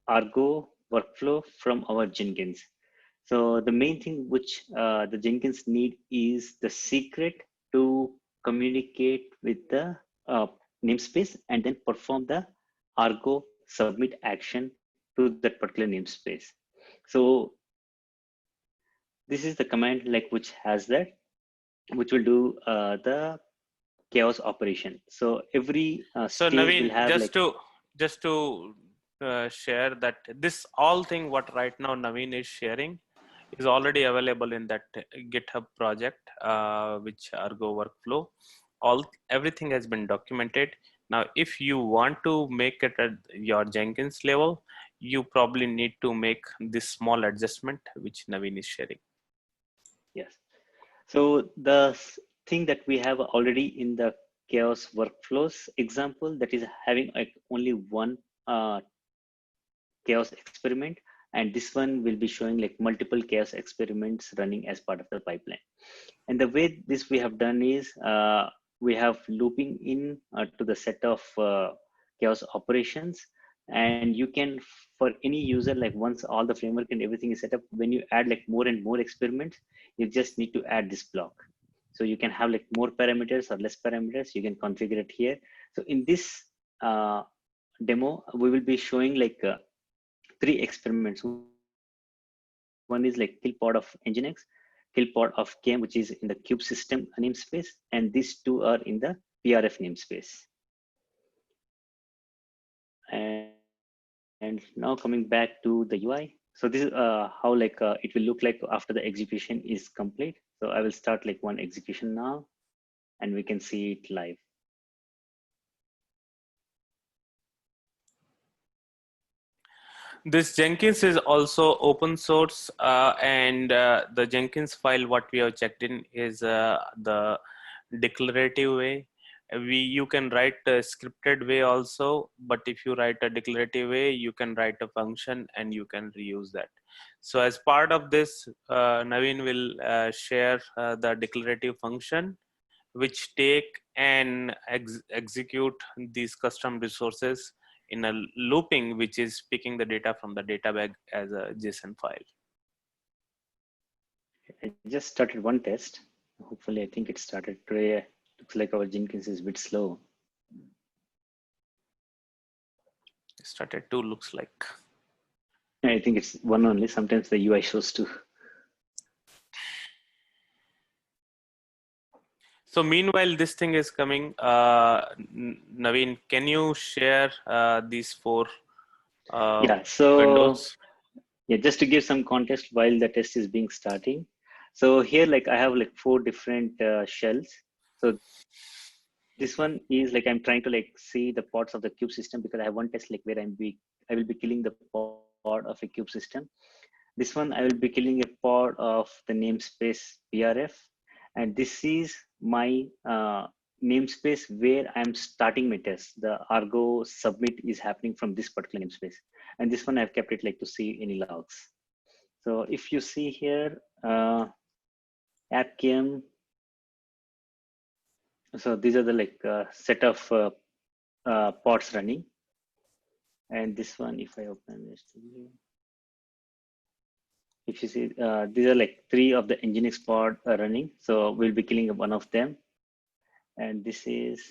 Argo workflow from our Jenkins. So the main thing which the Jenkins need is the secret to communicate with the namespace and then perform the Argo submit action to that particular namespace. So this is the command like which has that, which will do the chaos operation. So every so stage Navin, will have just to share that this all thing what right now Navin is sharing is already available in that GitHub project, which Argo workflow. Everything has been documented. Now, if you want to make it at your Jenkins level, you probably need to make this small adjustment, which Navin is sharing. Yes. So the thing that we have already in the chaos workflows example, that is having like only one chaos experiment, and this one will be showing like multiple chaos experiments running as part of the pipeline. And the way this we have done is we have looping in to the set of chaos operations, and you can, for any user, like once all the framework and everything is set up, when you add like more and more experiments, you just need to add this block. So you can have like more parameters or less parameters, you can configure it here. So in this demo, we will be showing like 3 experiments. One is like kill pod of Nginx, kill pod of KM, which is in the kube system namespace, and these 2 are in the PRF namespace. And now coming back to the UI. So this is how it will look like after the execution is complete. So I will start like one execution now, and we can see it live. This Jenkins is also open source, and the Jenkins file, what we have checked in is the declarative way. You can write a scripted way also, but if you write a declarative way, you can write a function and you can reuse that. So as part of this, Navin will share the declarative function, which take and execute these custom resources in a looping, which is picking the data from the data bag as a JSON file. I just started one test. Hopefully, I think it started today. Looks like our Jenkins is a bit slow. Started two, looks like. I think it's one only. Sometimes the UI shows two. So meanwhile, this thing is coming. Navin, can you share these four windows? Yeah, just to give some context while the test is being starting. So here, like I have like 4 different shells. So this one is like I'm trying to like see the parts of the cube system, because I have one test like where I will be killing the part of a cube system. This one I will be killing a part of the namespace PRF, and this is my namespace where I'm starting my test. The Argo submit is happening from this particular namespace, and this one I've kept it like to see any logs. So if you see here, appkm. So these are the like set of pods running, and this one, if I open this, if you see, these are like 3 of the Nginx pod running. So we'll be killing one of them, and this is,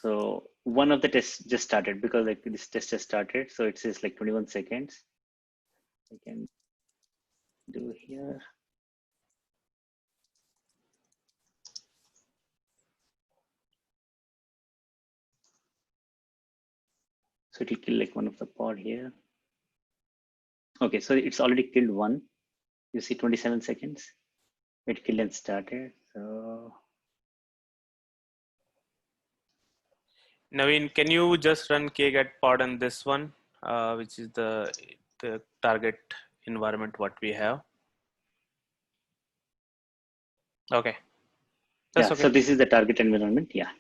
so one of the tests just started because like this test just started. So it says like 21 seconds. I can do here. So it will kill like one of the pod here. Okay, so it's already killed one. You see 27 seconds. It killed and started. So Navin, can you just run kget pod on this one, which is the target environment what we have? Okay. That's okay. So this is the target environment. Yeah.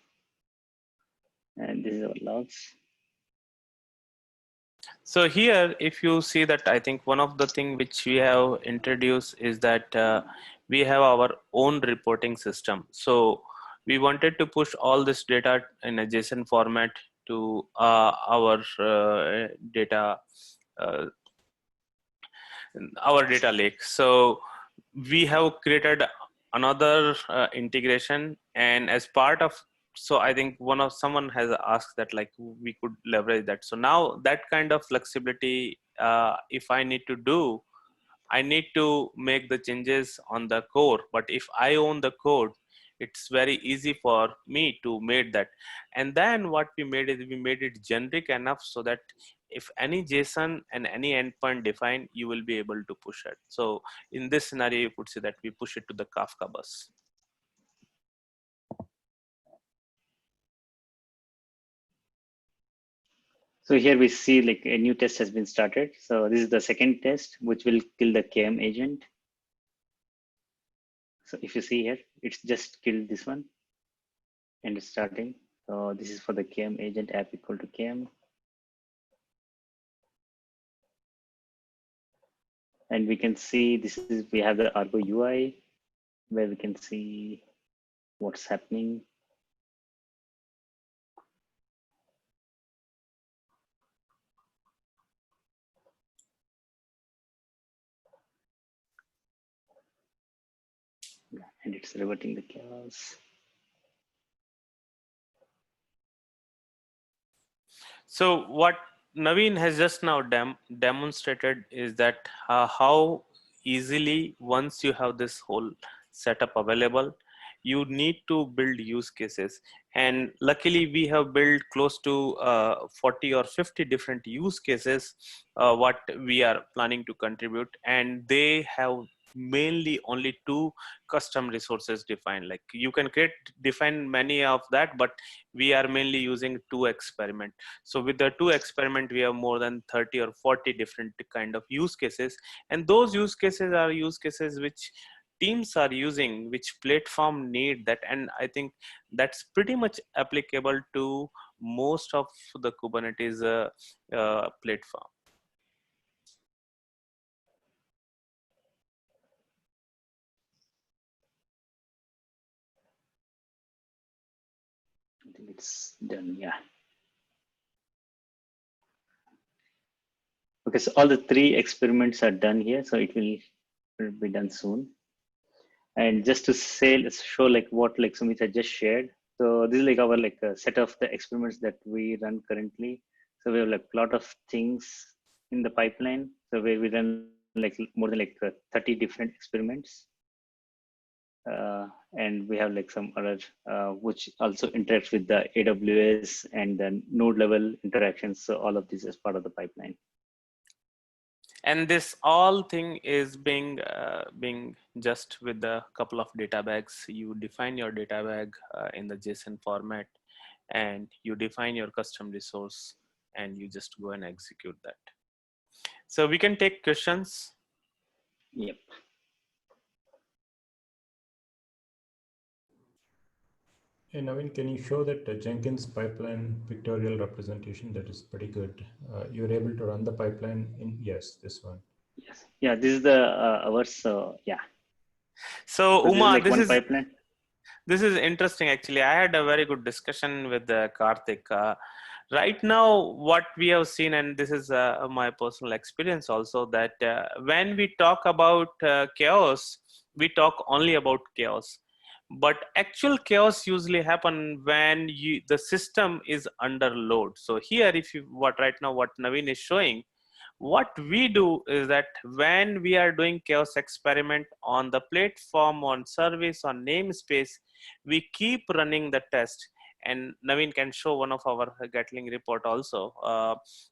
And this is our logs. So here, if you see that, I think one of the things which we have introduced is that we have our own reporting system. So we wanted to push all this data in a JSON format to our data lake. So we have created another integration, and as part of, so I think someone has asked that like we could leverage that. So now that kind of flexibility, if I need to do, I need to make the changes on the core, but if I own the code, it's very easy for me to make that. And then what we made is we made it generic enough so that if any JSON and any endpoint defined, you will be able to push it. So in this scenario, you could say that we push it to the Kafka bus. So here we see like a new test has been started. So this is the second test, which will kill the KM agent. So if you see here, it's just killed this one and it's starting. So this is for the KM agent app equal to KM. And we can see we have the Argo UI where we can see what's happening. And it's reverting the chaos. So what Navin has just now demonstrated is that how easily, once you have this whole setup available, you need to build use cases. And luckily we have built close to 40 or 50 different use cases what we are planning to contribute, and they have mainly only 2 custom resources defined. Like you can define many of that, but we are mainly using 2 experiment. So with the 2 experiment, we have more than 30 or 40 different kind of use cases, and those use cases are use cases which teams are using, which platform need that. And I think that's pretty much applicable to most of the Kubernetes platform. I think it's done. Yeah. Okay, so all the 3 experiments are done here, so it will be done soon. And just to show like what like Sumit had just shared. So this is like our like a set of the experiments that we run currently. So we have like a lot of things in the pipeline. So where we run like more than like 30 different experiments. And we have like some other which also interacts with the AWS and then node level interactions. So all of this is part of the pipeline. And this all thing is being just with a couple of data bags. You define your data bag in the JSON format, and you define your custom resource, and you just go and execute that. So we can take questions. Yep. Hey, Navin, can you show that Jenkins pipeline pictorial representation? That is pretty good. You're able to run the pipeline in, yes, this one. Yes. Yeah, this is the ours. So yeah. So this Uma, is like one pipeline. This is interesting. Actually, I had a very good discussion with Karthik. Right now, what we have seen, and this is my personal experience also, that when we talk about chaos, we talk only about chaos. But actual chaos usually happen when the system is under load. So here, if you right now what Navin is showing, what we do is that when we are doing chaos experiment on the platform, on service, on namespace, we keep running the test. And Navin can show one of our Gatling report also,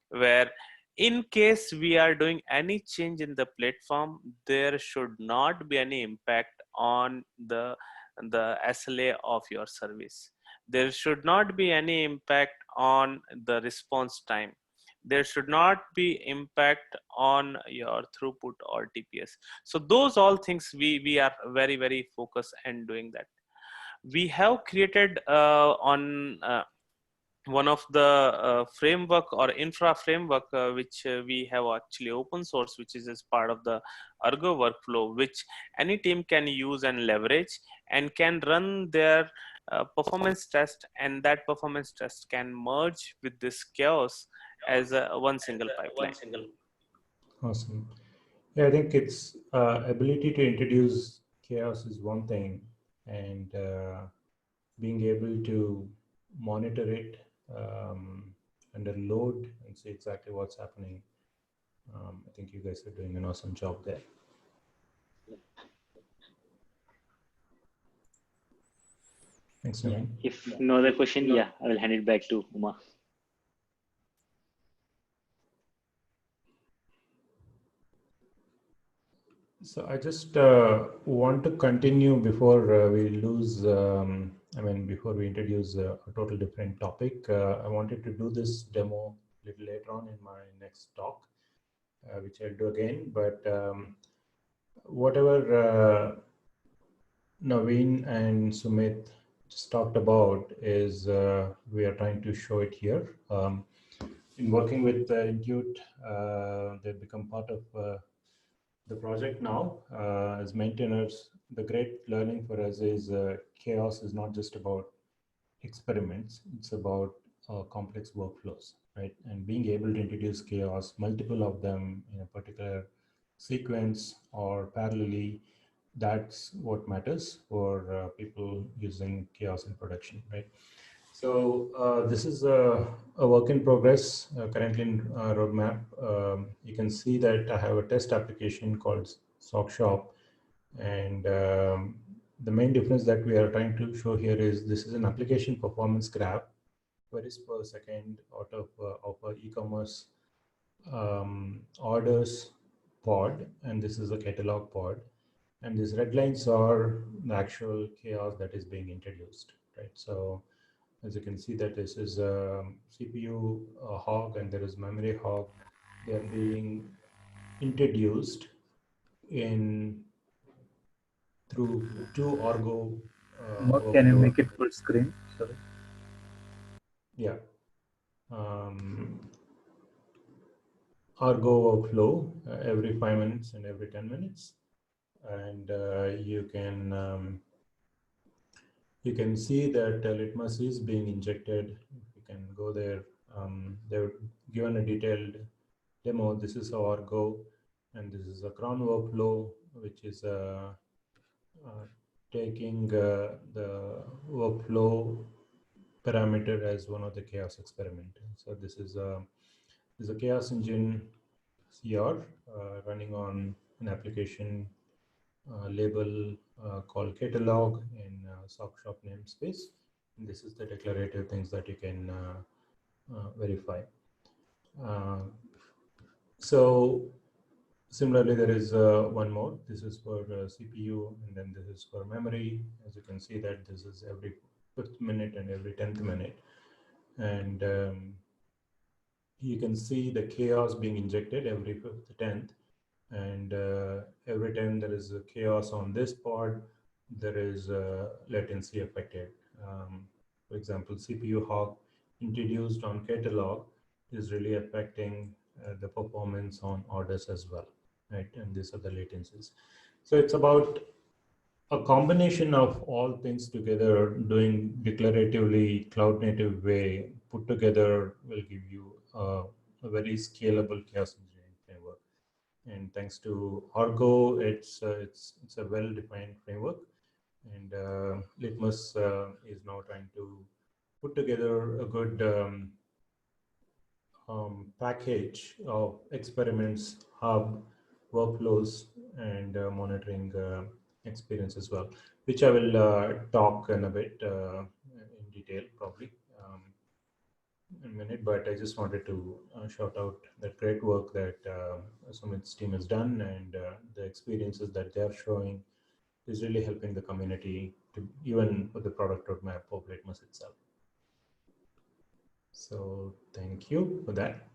where in case we are doing any change in the platform, there should not be any impact on the SLA of your service. There should not be any impact on the response time. There should not be impact on your throughput or TPS. So those all things we are very, very focused and doing that. We have created on one of the framework or infra framework which we have actually open source, which is as part of the Argo workflow, which any team can use and leverage and can run their performance test, and that performance test can merge with this chaos as one single pipeline. Awesome. Yeah, I think it's ability to introduce chaos is one thing, and being able to monitor it under load and see exactly what's happening. I think you guys are doing an awesome job there. Thanks, Navin. If no other question, yeah, I will hand it back to Uma. So I just want to continue before we lose, before we introduce a total different topic. I wanted to do this demo a little later on in my next talk, which I'll do again. But whatever Navin and Sumit just talked about is we are trying to show it here. In working with Intuit, they've become part of the project now. As maintainers, the great learning for us is chaos is not just about experiments, it's about complex workflows, right? And being able to introduce chaos, multiple of them in a particular sequence or parallelly, that's what matters for people using chaos in production, right? So this is a work in progress currently in roadmap. You can see that I have a test application called SockShop, and the main difference that we are trying to show here is this is an application performance graph, queries per second out of a e-commerce orders pod, and this is a catalog pod. And these red lines are the actual chaos that is being introduced, right? So as you can see that this is a CPU hog and there is memory hog. They are being introduced in through two Argo Can you workflow. make it full screen? Sorry. Yeah. Argo workflow every 5 minutes and every 10 minutes. And you can see that Litmus is being injected. You can go there. They've given a detailed demo. This is our Argo, and this is a cron workflow, which is taking the workflow parameter as one of the chaos experiment. So this is a chaos engine CR running on an application label called catalog in sock shop namespace. And this is the declarative things that you can verify. So similarly, there is one more. This is for CPU, and then this is for memory. As you can see that this is every 5th minute and every 10th minute. And you can see the chaos being injected every 5th, 10th. And every time there is a chaos on this pod, there is latency affected. For example, CPU hog introduced on catalog is really affecting the performance on orders as well, right? And these are the latencies. So it's about a combination of all things together, doing declaratively cloud native way, put together will give you a very scalable chaos engineering framework. And thanks to Argo, it's a well-defined framework, and Litmus is now trying to put together a good package of experiments, hub, workflows, and monitoring experience as well, which I will talk in a bit in detail probably in a minute. But I just wanted to shout out that great work that Sumit's team has done, and the experiences that they're showing is really helping the community to even with the product roadmap of Litmus itself. So thank you for that.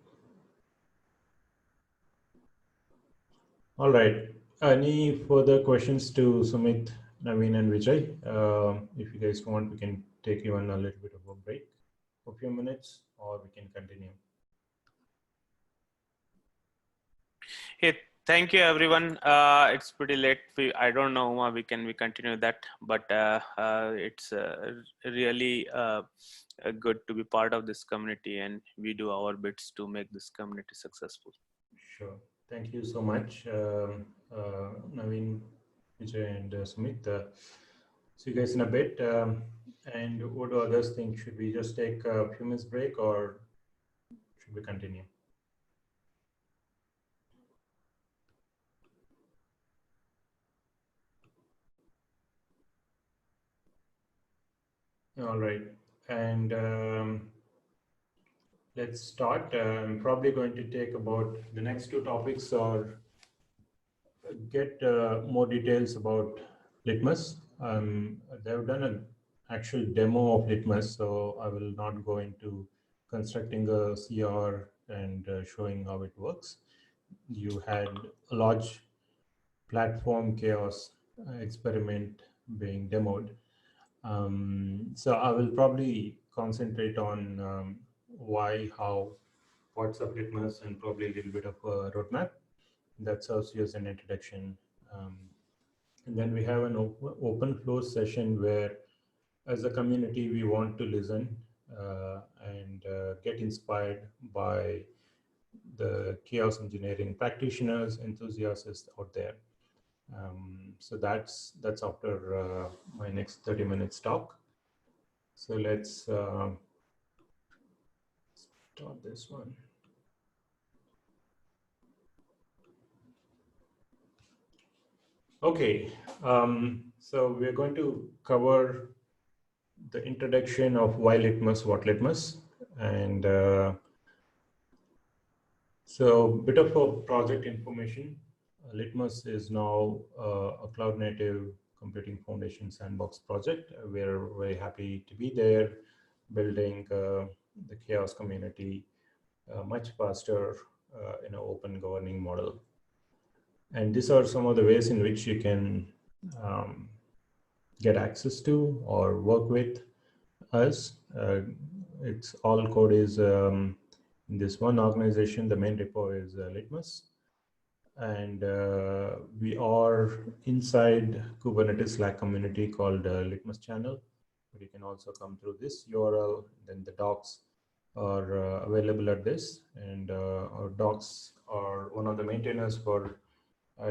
All right. Any further questions to Sumit, Navin, and Vijay? If you guys want, we can take even a little bit of a break for a few minutes, or we can continue. Hey, thank you, everyone. It's pretty late. I don't know, we continue that, but it's really good to be part of this community, and we do our bits to make this community successful. Sure. Thank you so much, Navin, Vijay, and Sumit. See you guys in a bit. And what do others think? Should we just take a few minutes break, or should we continue? All right. And let's start. I'm probably going to take about the next two topics or get more details about Litmus. They've done an actual demo of Litmus, so I will not go into constructing a CR and showing how it works. You had a large platform chaos experiment being demoed. So I will probably concentrate on why, how, what's up Litmus, and probably a little bit of a roadmap. That serves you as an introduction. And then we have an open flow session where, as a community, we want to listen and get inspired by the chaos engineering practitioners, enthusiasts out there. So that's after my next 30 minutes talk. So let's start this one. Okay, So we're going to cover the introduction of why Litmus, what Litmus, and so bit of a project information. Litmus is now a cloud native computing foundation sandbox project. We're very happy to be there, building the Chaos community much faster in an open governing model. And these are some of the ways in which you can get access to or work with us. It's all code is in this one organization. The main repo is Litmus. And we are inside Kubernetes Slack community called Litmus channel. But you can also come through this URL. Then the docs are available at this. And our docs are one of the maintainers for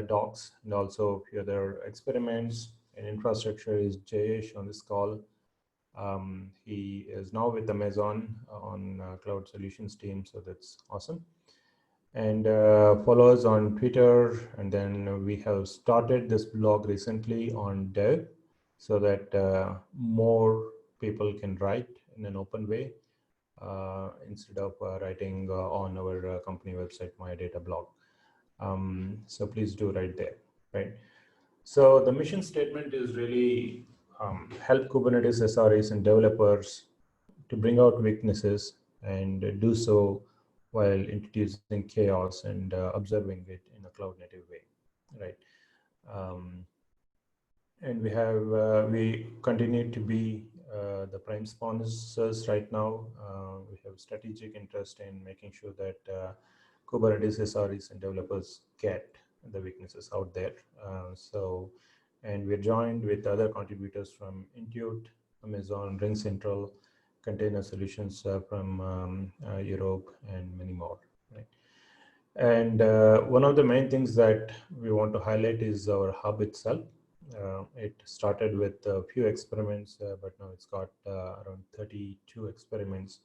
docs and also a few other experiments. And infrastructure is Jayesh on this call. He is now with Amazon on Cloud Solutions team, so that's awesome. And follow us on Twitter, and then we have started this blog recently on Dev so that more people can write in an open way instead of writing on our company website, MayaData blog. So please do write there, right? So the mission statement is really help Kubernetes SREs and developers to bring out weaknesses and do so while introducing chaos and observing it in a cloud native way, right? And we continue to be the prime sponsors right now. We have strategic interest in making sure that Kubernetes SREs and developers get the weaknesses out there. And we're joined with other contributors from Intuit, Amazon, Ring Central, Container Solutions from Europe, and many more. Right? And one of the main things that we want to highlight is our hub itself. It started with a few experiments, but now it's got around 32 experiments.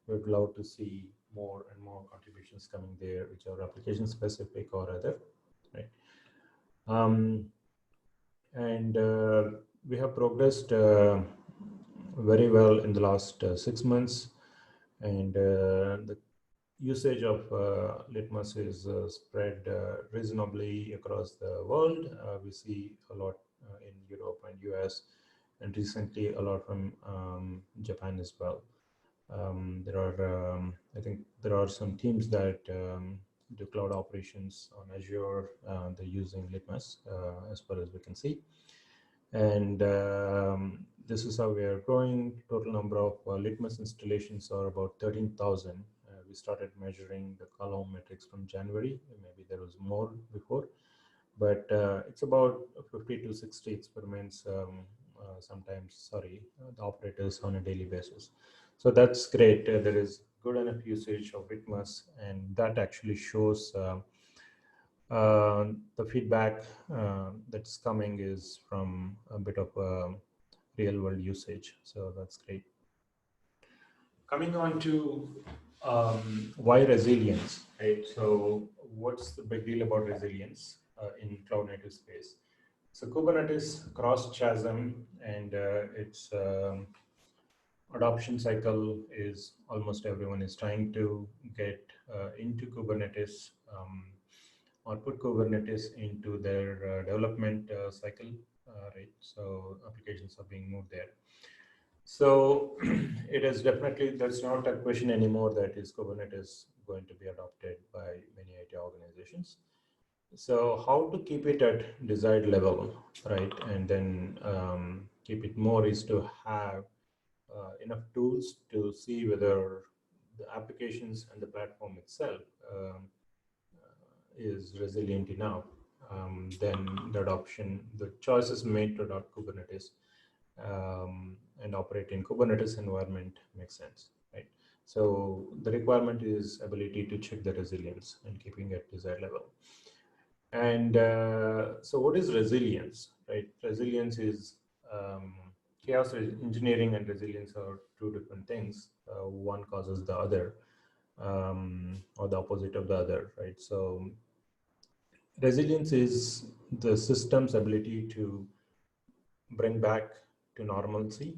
We'd love to see more and more contributions coming there, which are application specific or other. Right? And we have progressed very well in the last 6 months, and the usage of Litmus is spread reasonably across the world. We see a lot in Europe and US, and recently a lot from Japan as well. I think there are some teams that do cloud operations on Azure. They're using Litmus as far as we can see. And this is how we are growing. Total number of Litmus installations are about 13,000. We started measuring the column metrics from January. Maybe there was more before, but it's about 50 to 60 experiments sometimes, the operators on a daily basis. So that's great. There is good enough usage of Litmus, and that actually shows the feedback that's coming is from a bit of real world usage. So that's great. Coming on to why resilience, right? So what's the big deal about resilience in cloud native space? So Kubernetes crossed chasm, and its adoption cycle is almost everyone is trying to get into Kubernetes or put Kubernetes into their development cycle, right? So applications are being moved there. So it is definitely, that's not a question anymore that is Kubernetes going to be adopted by many IT organizations. So how to keep it at desired level, right? And then keep it more is to have enough tools to see whether the applications and the platform itself is resilient enough. Then the adoption, the choices made to adopt Kubernetes and operate in Kubernetes environment makes sense, right? So the requirement is ability to check the resilience and keeping it desired level. And so what is resilience, right? Resilience is chaos engineering and resilience are two different things. One causes the other or the opposite of the other, right? So resilience is the system's ability to bring back to normalcy,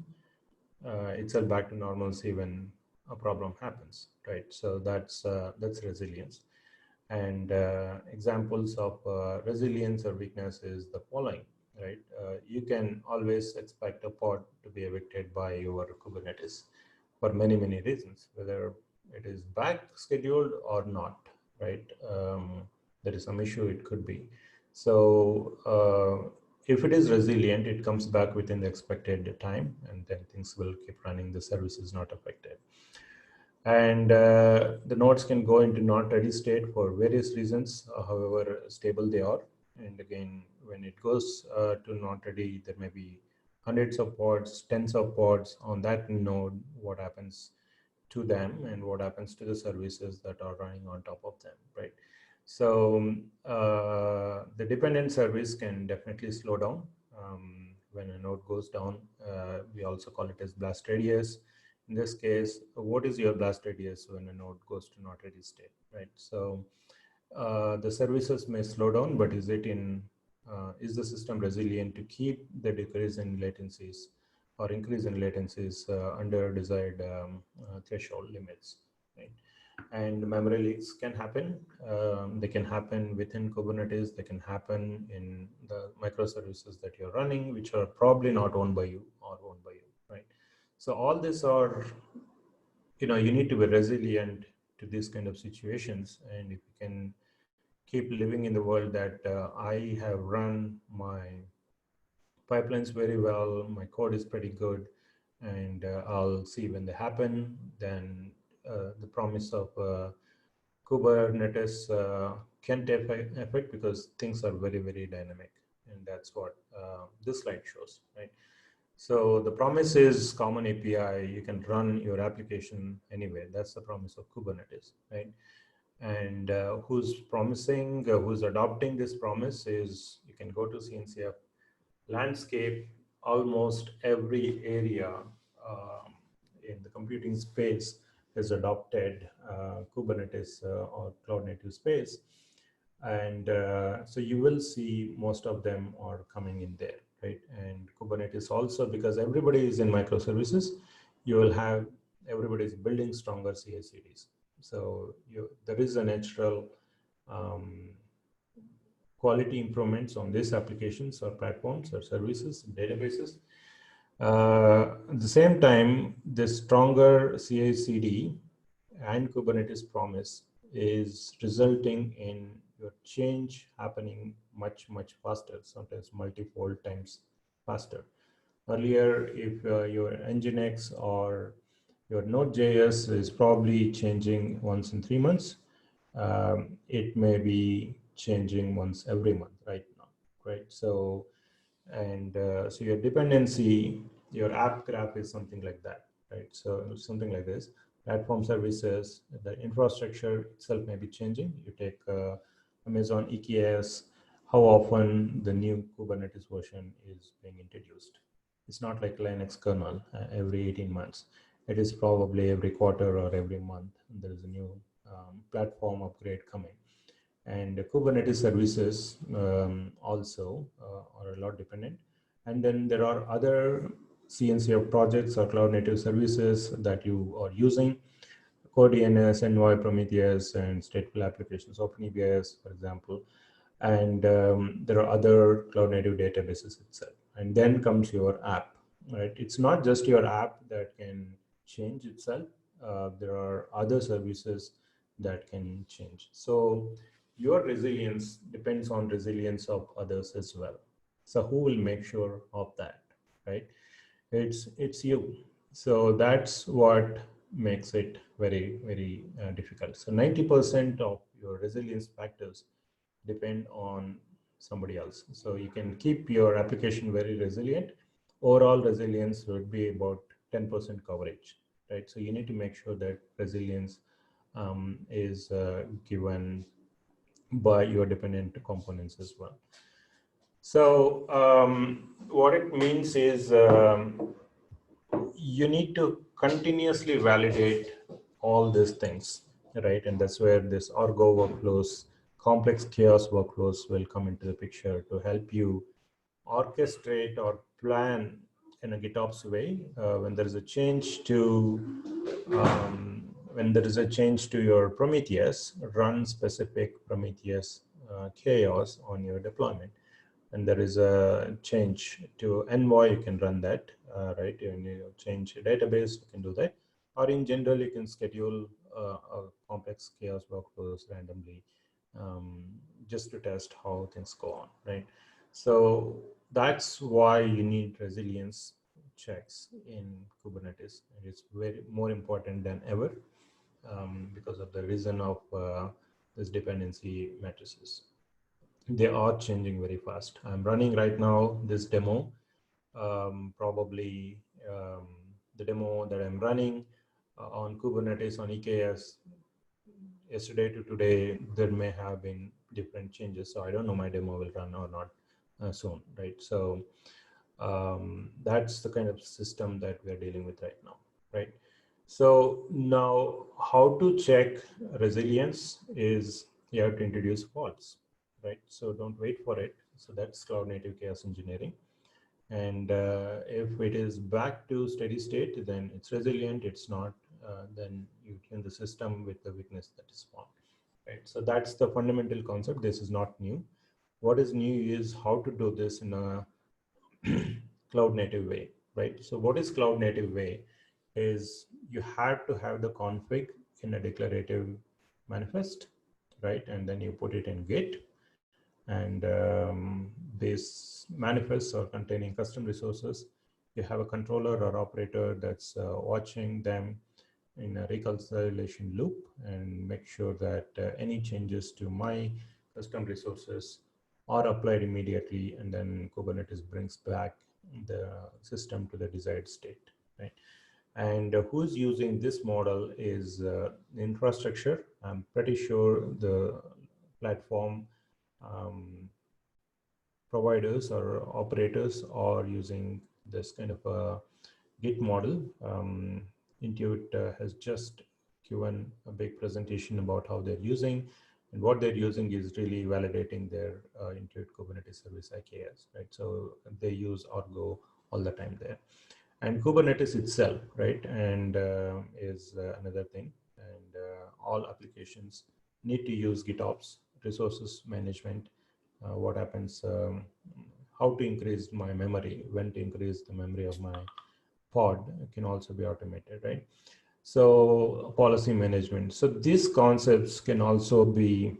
itself back to normalcy when a problem happens, right? So that's resilience. And examples of resilience or weakness is the following, right? You can always expect a pod to be evicted by your Kubernetes for many, many reasons, whether it is back scheduled or not, right? There is some issue, it could be. So if it is resilient, it comes back within the expected time, and then things will keep running. The service is not affected. And the nodes can go into not ready state for various reasons, however stable they are. And again, when it goes to not ready, there may be hundreds of pods, tens of pods on that node. What happens to them and what happens to the services that are running on top of them, right? So the dependent service can definitely slow down when a node goes down. We also call it as blast radius. In this case, what is your blast radius when a node goes to not ready state, right? So the services may slow down, but is the system resilient to keep the decrease in latencies or increase in latencies under desired threshold limits, right? And memory leaks can happen. They can happen within Kubernetes. They can happen in the microservices that you're running, which are probably not owned by you or owned by you, right? So all these are, you need to be resilient to these kind of situations. And if you can keep living in the world that I have run my pipelines very well, my code is pretty good, and I'll see when they happen, then the promise of Kubernetes can take effect because things are very, very dynamic. And that's what this slide shows, right? So the promise is common API. You can run your application anywhere. That's the promise of Kubernetes, right? And who's adopting this promise is, you can go to CNCF landscape. Almost every area in the computing space has adopted Kubernetes or cloud native space. And so you will see most of them are coming in there, right? And Kubernetes also, because everybody is in microservices, you will have everybody is building stronger CI/CDs. So there is a natural quality improvements on these applications or platforms or services, databases. At the same time, the stronger CI/CD and Kubernetes promise is resulting in your change happening much, much faster, sometimes multifold times faster. Earlier, if your Nginx or your Node.js is probably changing once in 3 months, it may be changing once every month right now, right? So, and so your dependency, your app graph is something like that, right? So something like this. Platform services, the infrastructure itself may be changing. You take Amazon EKS, how often the new Kubernetes version is being introduced. It's not like Linux kernel every 18 months. It is probably every quarter or every month. There is a new platform upgrade coming. And Kubernetes services also are a lot dependent. And then there are other CNCF projects or cloud native services that you are using. CoreDNS, Envoy, Prometheus, and stateful applications, OpenEBS, for example. And there are other cloud native databases itself. And then comes your app, right? It's not just your app that can change itself. There are other services that can change. So your resilience depends on resilience of others as well. So who will make sure of that, right? It's you. So that's what makes it very, very difficult. So 90% of your resilience factors depend on somebody else. So you can keep your application very resilient. Overall resilience would be about 10% coverage, right? So you need to make sure that resilience is given by your dependent components as well. So what it means is you need to continuously validate all these things, right? And that's where this Argo workflows, complex chaos workflows will come into the picture to help you orchestrate or plan in a GitOps way when there is a change to your Prometheus, run specific Prometheus chaos on your deployment. And there is a change to Envoy, you can run that, right? When you change a database, you can do that. Or in general, you can schedule a complex chaos workflows randomly just to test how things go on, right? So that's why you need resilience checks in Kubernetes. And it's very more important than ever because of the reason of this dependency matrices. They are changing very fast. I'm running right now this demo. Probably the demo that I'm running on Kubernetes on EKS yesterday to today, there may have been different changes. So I don't know my demo will run or not soon, right? So that's the kind of system that we're dealing with right now, right? So now how to check resilience is you have to introduce faults, right? So don't wait for it. So that's cloud native chaos engineering. And if it is back to steady state, then it's resilient. It's not, then you tune the system with the weakness that is found, right? So that's the fundamental concept. This is not new. What is new is how to do this in a cloud native way, right? So what is cloud native way is you have to have the config in a declarative manifest, right? And then you put it in Git, and these manifests are containing custom resources. You have a controller or operator that's watching them in a reconciliation loop and make sure that any changes to my custom resources are applied immediately, and then Kubernetes brings back the system to the desired state, right? And who's using this model is the infrastructure. I'm pretty sure the platform providers or operators are using this kind of a Git model. Intuit has just given a big presentation about how they're using, and what they're using is really validating their Intuit Kubernetes service IKS, right? So they use Argo all the time there. And Kubernetes itself, right, and is another thing. And all applications need to use GitOps, resources management, what happens, how to increase my memory, when to increase the memory of my pod can also be automated, right? So policy management. So these concepts can also be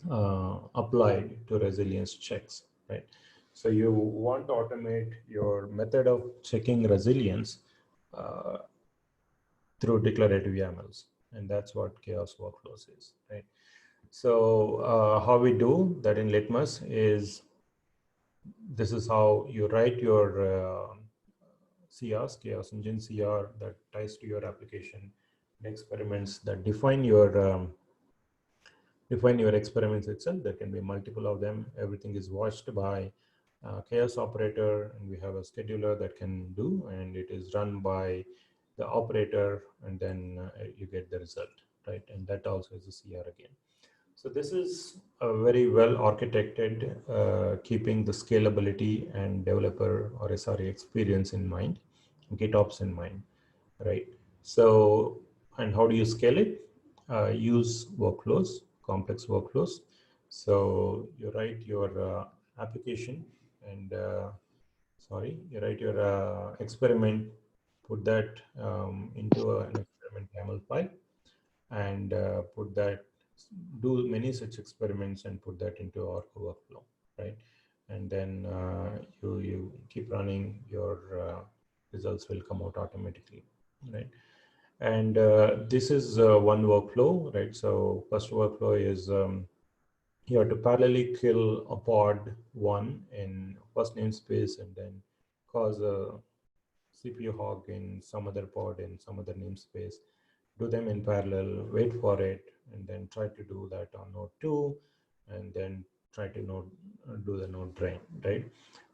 applied to resilience checks, right? So you want to automate your method of checking resilience through declarative YAMLs, and that's what chaos workflows is, right? So how we do that in Litmus is, this is how you write your CRs, chaos engine CR that ties to your application, experiments that define your experiments itself. There can be multiple of them. Everything is watched by chaos operator, and we have a scheduler that can do, and it is run by the operator, and then you get the result, right? And that also is a CR again. So this is a very well architected, keeping the scalability and developer or SRE experience in mind, GitOps in mind, right? So, and how do you scale it? Use workflows, complex workflows. So you write your application and you write your experiment, put that into an experiment YAML file, and put that, do many such experiments and put that into our workflow, right? And then you keep running, your results will come out automatically, right? And this is one workflow, right? So first workflow is you have to parallelly kill a pod one in first namespace, and then cause a CPU hog in some other pod in some other namespace, do them in parallel, wait for it, and then try to do that on node 2, and then try to do the node drain, right?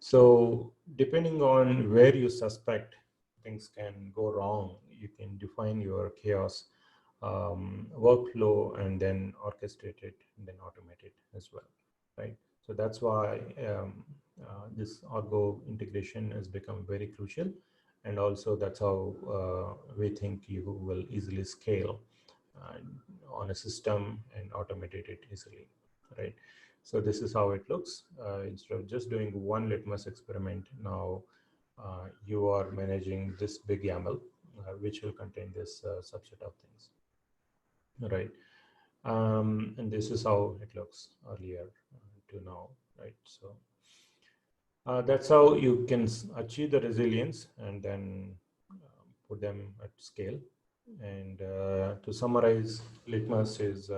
So depending on where you suspect things can go wrong, you can define your chaos workflow and then orchestrate it and then automate it as well, right? So that's why this Argo integration has become very crucial. And also that's how we think you will easily scale on a system and automate it easily, right? So this is how it looks. Instead of just doing one Litmus experiment, now you are managing this big YAML, which will contain this subset of things, right? And this is how it looks earlier to now, right? So that's how you can achieve the resilience and then put them at scale. And to summarize, Litmus is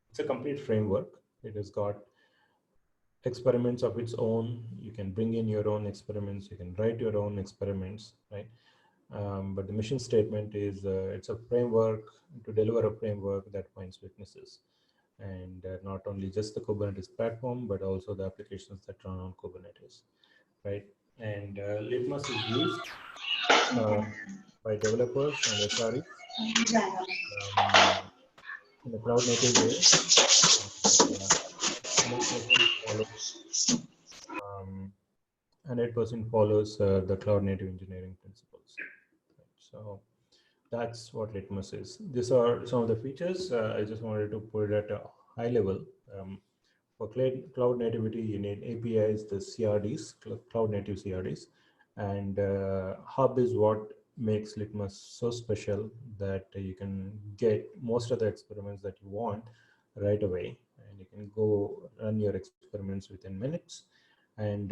it's a complete framework. It has got experiments of its own. You can bring in your own experiments. You can write your own experiments, right? But the mission statement is it's a framework to deliver a framework that finds weaknesses. And not only just the Kubernetes platform, but also the applications that run on Kubernetes, right? And Litmus is used by developers and SREs in a cloud native way. 100% follows the cloud native engineering principles. So that's what Litmus is. These are some of the features. I just wanted to put it at a high level. For cloud nativity, you need APIs, the CRDs, cloud native CRDs, and Hub is what makes Litmus so special that you can get most of the experiments that you want right away, and you can go run your experiments within minutes. And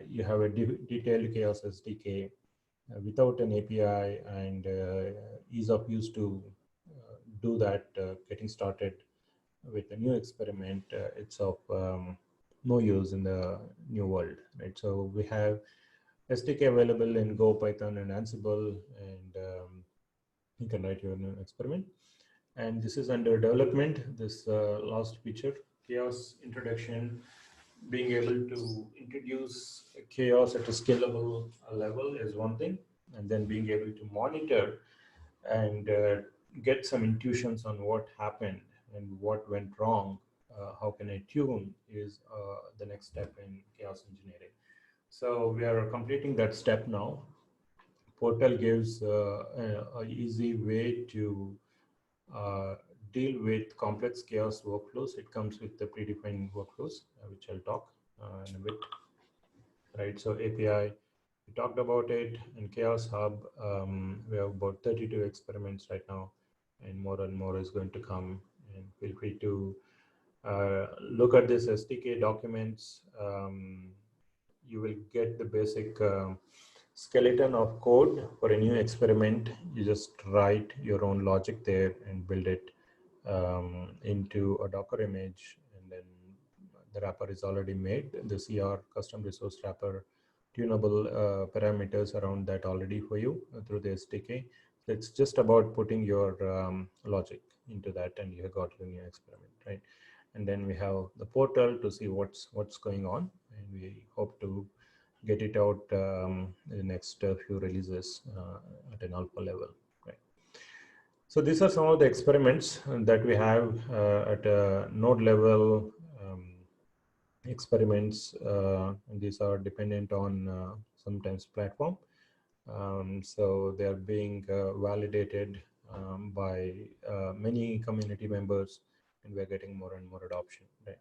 you have a detailed Chaos SDK without an API and ease of use to do that, getting started with a new experiment, it's of no use in the new world, right? So we have SDK available in Go, Python, and Ansible, and you can write your new experiment. And this is under development, this last feature, Chaos introduction, being able to introduce chaos at a scalable level is one thing, and then being able to monitor and get some intuitions on what happened and what went wrong, how can I tune, is the next step in chaos engineering. So we are completing that step now. Portal gives an easy way to deal with complex chaos workflows. It comes with the predefined workflows, which I'll talk in a bit. Right, so API, we talked about it. In Chaos Hub, we have about 32 experiments right now, and more is going to come. And feel free to look at this SDK documents. You will get the basic skeleton of code for a new experiment. You just write your own logic there and build it into a Docker image, and then the wrapper is already made. The CR, custom resource wrapper, tunable parameters around that already for you through the SDK. So it's just about putting your logic into that, and you have got your new experiment, right? And then we have the portal to see what's going on, and we hope to get it out in the next few releases at an alpha level. Right. So these are some of the experiments that we have at a node level. Experiments, and these are dependent on sometimes platform. So they are being validated by many community members, and we're getting more and more adoption, right?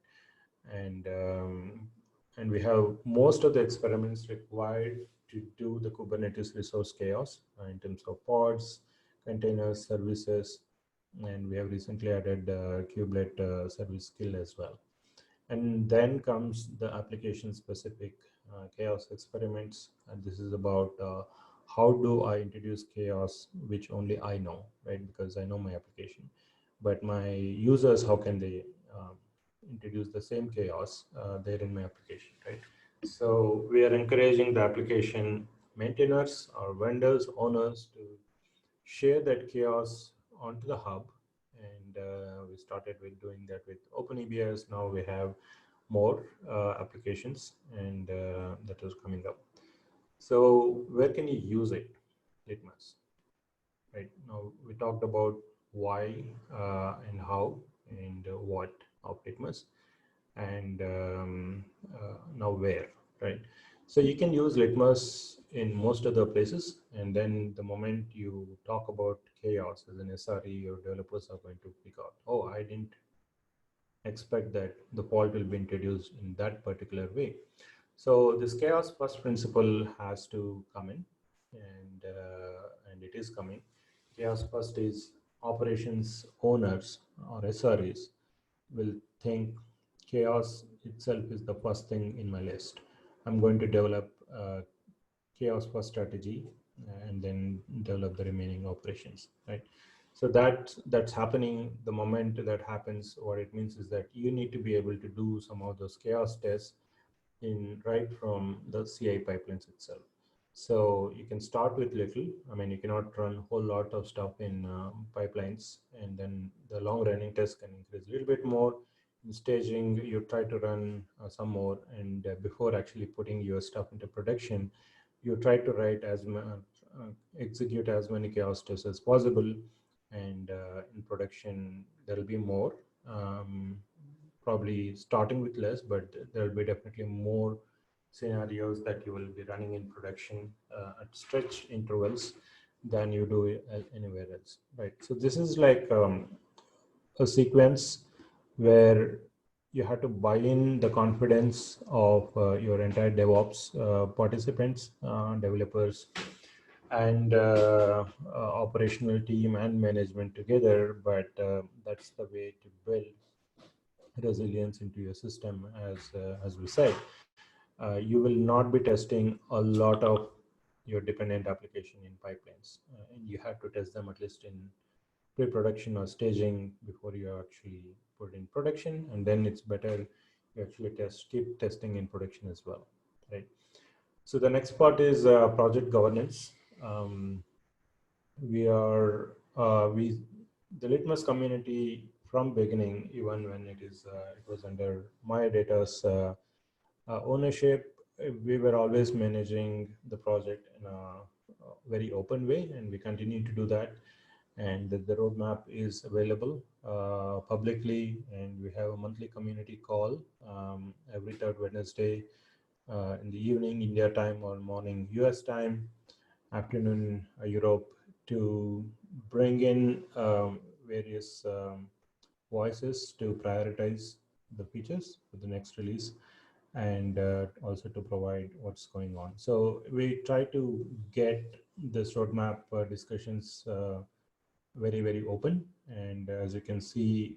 And we have most of the experiments required to do the Kubernetes resource chaos in terms of pods, containers, services, and we have recently added kubelet service skill as well. And then comes the application specific chaos experiments. And this is about how do I introduce chaos, which only I know, right? Because I know my application, but my users, how can they introduce the same chaos there in my application, right? So we are encouraging the application maintainers or vendors, owners to share that chaos onto the hub. And we started with doing that with OpenEBS. Now we have more applications, and that is coming up. So where can you use it? Litmus, right? Now we talked about why and how and what of Litmus. and now where, right? So you can use Litmus in most other places, and then the moment you talk about chaos as an SRE, your developers are going to pick out, oh, I didn't expect that the fault will be introduced in that particular way. So this chaos first principle has to come in, and it is coming. Chaos first is operations owners or SREs will think chaos itself is the first thing in my list. I'm going to develop a chaos first strategy and then develop the remaining operations, right? So that's happening. The moment that happens, what it means is that you need to be able to do some of those chaos tests in right from the CI pipelines itself. So you can start with little. I mean, you cannot run a whole lot of stuff in pipelines, and then the long running tests can increase a little bit more. In staging, you try to run some more, and before actually putting your stuff into production, you try to write execute as many chaos tests as possible, and in production there will be more. Probably starting with less, but there will be definitely more scenarios that you will be running in production at stretched intervals than you do anywhere else, right? So this is like a sequence where you have to buy in the confidence of your entire DevOps participants, developers, and operational team and management together. But that's the way to build resilience into your system. As we said, you will not be testing a lot of your dependent application in pipelines, and you have to test them at least in pre-production or staging before you actually put in production, and then it's better you actually keep testing in production as well, right? So the next part is project governance. The Litmus community from beginning, even when it was under MayaData's ownership, we were always managing the project in a very open way, and we continue to do that. And the roadmap is available publicly, and we have a monthly community call every third Wednesday in the evening India time, or morning US time, afternoon Europe, to bring in various voices to prioritize the features for the next release, and also to provide what's going on. So we try to get this roadmap discussions very, very open. And as you can see,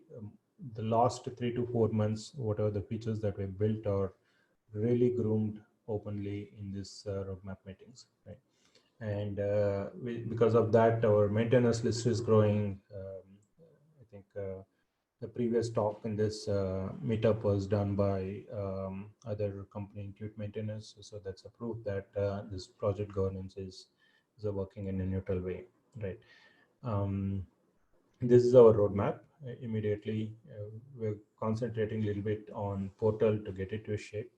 the last 3 to 4 months, whatever the features that we built are really groomed openly in this roadmap meetings, right? And because of that, our maintenance list is growing. I think the previous talk in this meetup was done by other company, Intuit maintenance. So that's a proof that this project governance is working in a neutral way, right? This is our roadmap. Immediately, we're concentrating a little bit on portal to get it to a shape.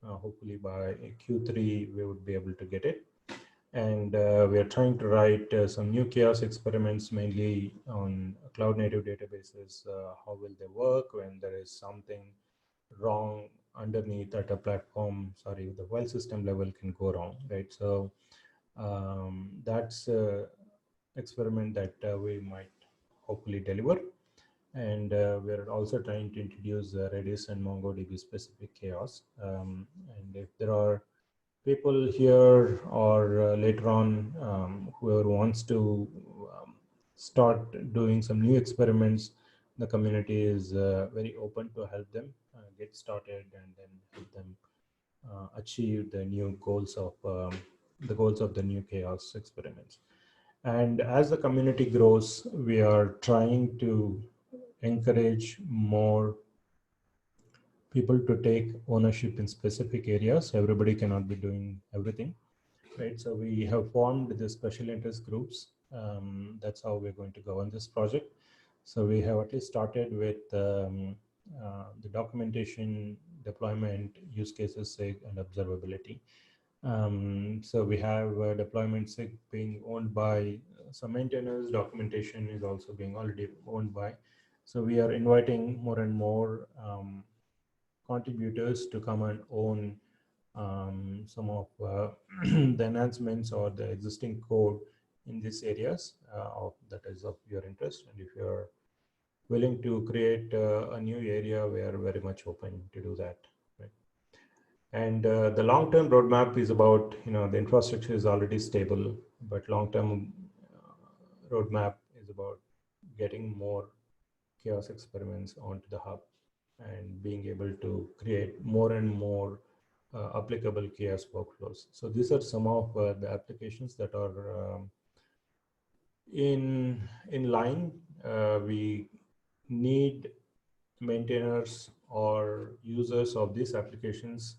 Hopefully by Q3, we would be able to get it. And we are trying to write some new chaos experiments, mainly on cloud native databases. How will they work when there is something wrong underneath at a platform? Sorry, the file system level can go wrong, right? So that's experiment that we might hopefully deliver. And we're also trying to introduce Redis and MongoDB specific chaos. And if there are people here or later on whoever wants to start doing some new experiments, the community is very open to help them get started, and then help them achieve the new goals of the new chaos experiments. And as the community grows, we are trying to encourage more people to take ownership in specific areas. Everybody cannot be doing everything, right? So we have formed the special interest groups. That's how we're going to govern this project. So we have at least started with the documentation, deployment, use cases, SIG, and observability. So we have deployment SIG being owned by some maintainers. Documentation is also being already owned by. So we are inviting more and more contributors to come and own some of the enhancements or the existing code in these areas that is of your interest. And if you're willing to create a new area, we are very much open to do that. Right? And the long-term roadmap is about, the infrastructure is already stable, but long-term roadmap is about getting more chaos experiments onto the hub and being able to create more and more applicable chaos workflows. So these are some of the applications that are in line. We need maintainers or users of these applications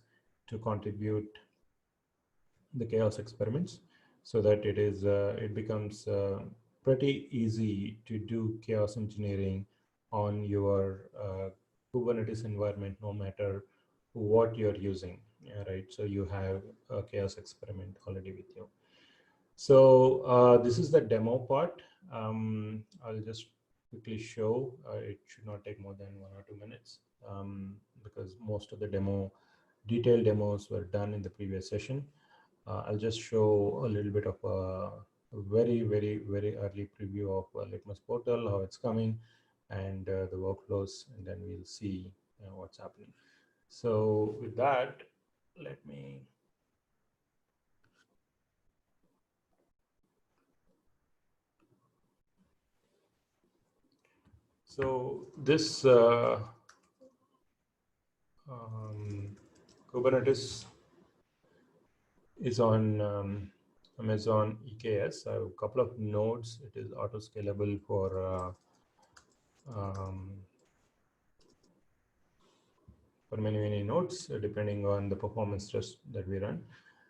to contribute the chaos experiments so that it becomes pretty easy to do chaos engineering on your Kubernetes environment, no matter what you're using, right? So you have a chaos experiment already with you. So this is the demo part. I'll just quickly show. It should not take more than 1 or 2 minutes because most of the detailed demos were done in the previous session. I'll just show a little bit of a very, very, very early preview of Litmus portal, how it's coming, and the workflows, and then we'll see what's happening. So with that, let me So this Kubernetes is on Amazon EKS. I have a couple of nodes. It is auto scalable for many nodes, depending on the performance test that we run.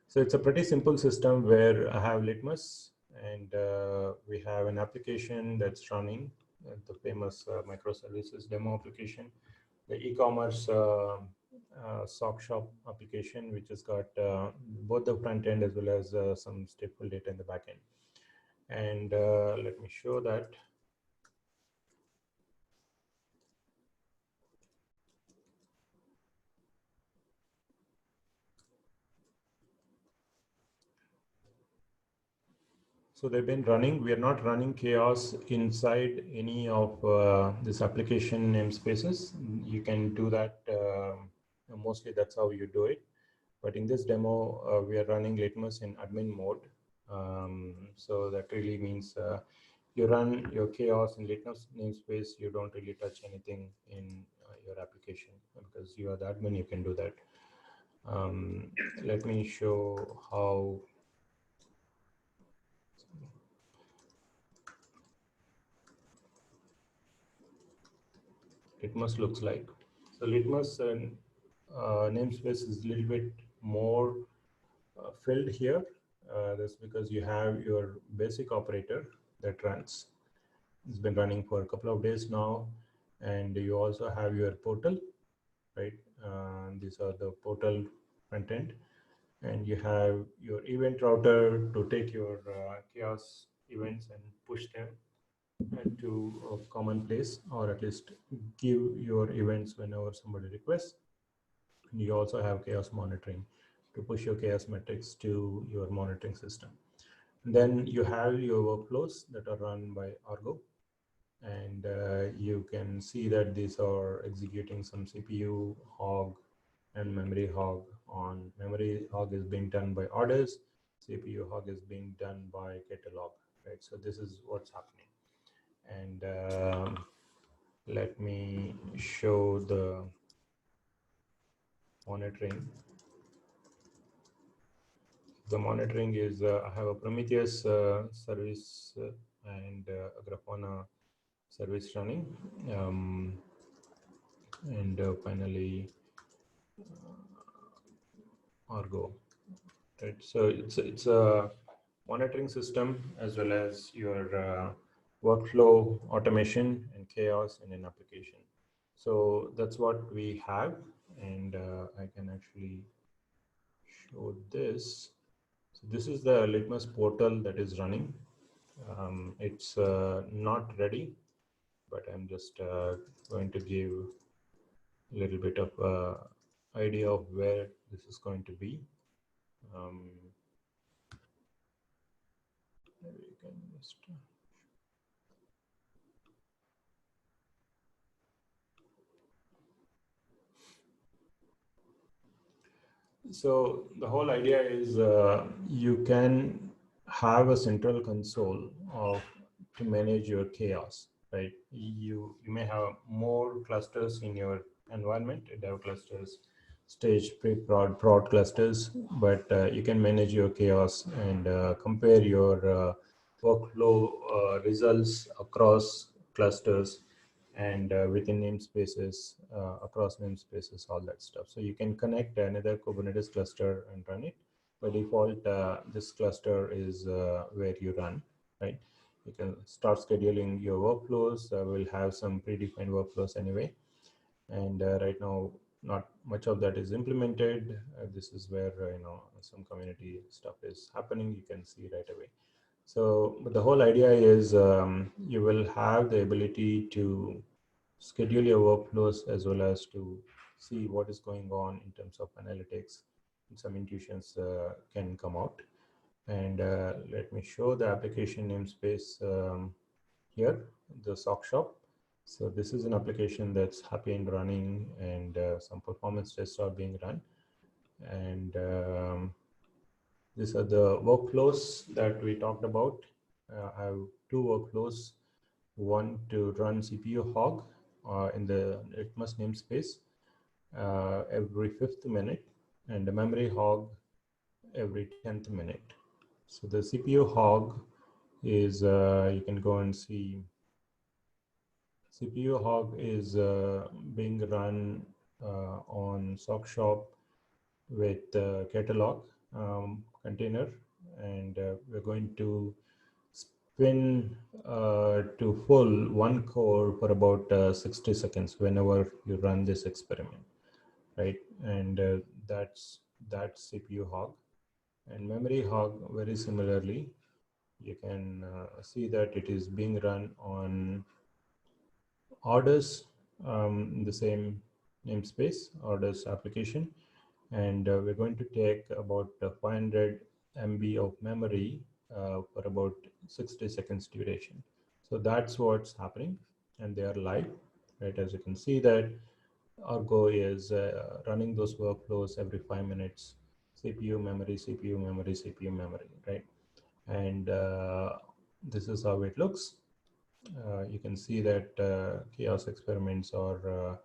So it's a pretty simple system where I have Litmus, and we have an application that's running, the famous microservices demo application, the e-commerce sock shop application, which has got both the front end as well as some stateful data in the back end. And let me show that. So they've been running. We are not running chaos inside any of this application namespaces. You can do that. Mostly that's how you do it. But in this demo, we are running Litmus in admin mode. So that really means you run your chaos in Litmus namespace. You don't really touch anything in your application because you are the admin. You can do that. Let me show how Litmus looks like. So Litmus namespace is a little bit more filled here. That's because you have your basic operator that runs. It's been running for a couple of days now, and you also have your portal, right? These are the portal front end, and you have your event router to take your chaos events and push them to a common place, or at least give your events whenever somebody requests. And you also have chaos monitoring to push your chaos metrics to your monitoring system. And then you have your workflows that are run by Argo, and you can see that these are executing some CPU hog and memory hog. On memory hog is being done by orders, CPU hog is being done by catalog, right? So this is what's happening. And let me show the monitoring. The monitoring is, I have a Prometheus service and a Grafana service running. And finally, Argo. Right. So it's a monitoring system as well as your workflow automation and chaos in an application. So that's what we have, and I can actually show this. So this is the Litmus portal that is running. It's not ready, but I'm just going to give a little bit of idea of where this is going to be. Maybe you can just, so the whole idea is you can have a central console to manage your chaos, right? You may have more clusters in your environment, dev clusters, stage, pre-prod, prod clusters, but you can manage your chaos and compare your workflow results across clusters and within namespaces, across namespaces, all that stuff. So you can connect another Kubernetes cluster and run it. By default, this cluster is where you run, right? You can start scheduling your workflows. We'll have some predefined workflows anyway. And right now, not much of that is implemented. This is where some community stuff is happening. You can see right away. So, but the whole idea is you will have the ability to schedule your workflows as well as to see what is going on in terms of analytics. Some intuitions can come out. And let me show the application namespace here, the sock shop. So this is an application that's happy and running, and some performance tests are being run. And these are the workflows that we talked about. I have two workflows, one to run CPU hog in the Litmus namespace every 5th minute, and the memory hog every 10th minute. So the CPU hog is, you can go and see, CPU hog is being run on sock shop with catalog container, and we're going to spin to full one core for about 60 seconds whenever you run this experiment, right? And that's CPU hog. And memory hog, very similarly, you can see that it is being run on orders in the same namespace, orders application. And we're going to take about 500 MB of memory for about 60 seconds duration. So that's what's happening, and they are live, right? As you can see that Argo is running those workflows every 5 minutes, CPU memory, CPU memory, CPU memory, right? And this is how it looks. You can see that chaos experiments are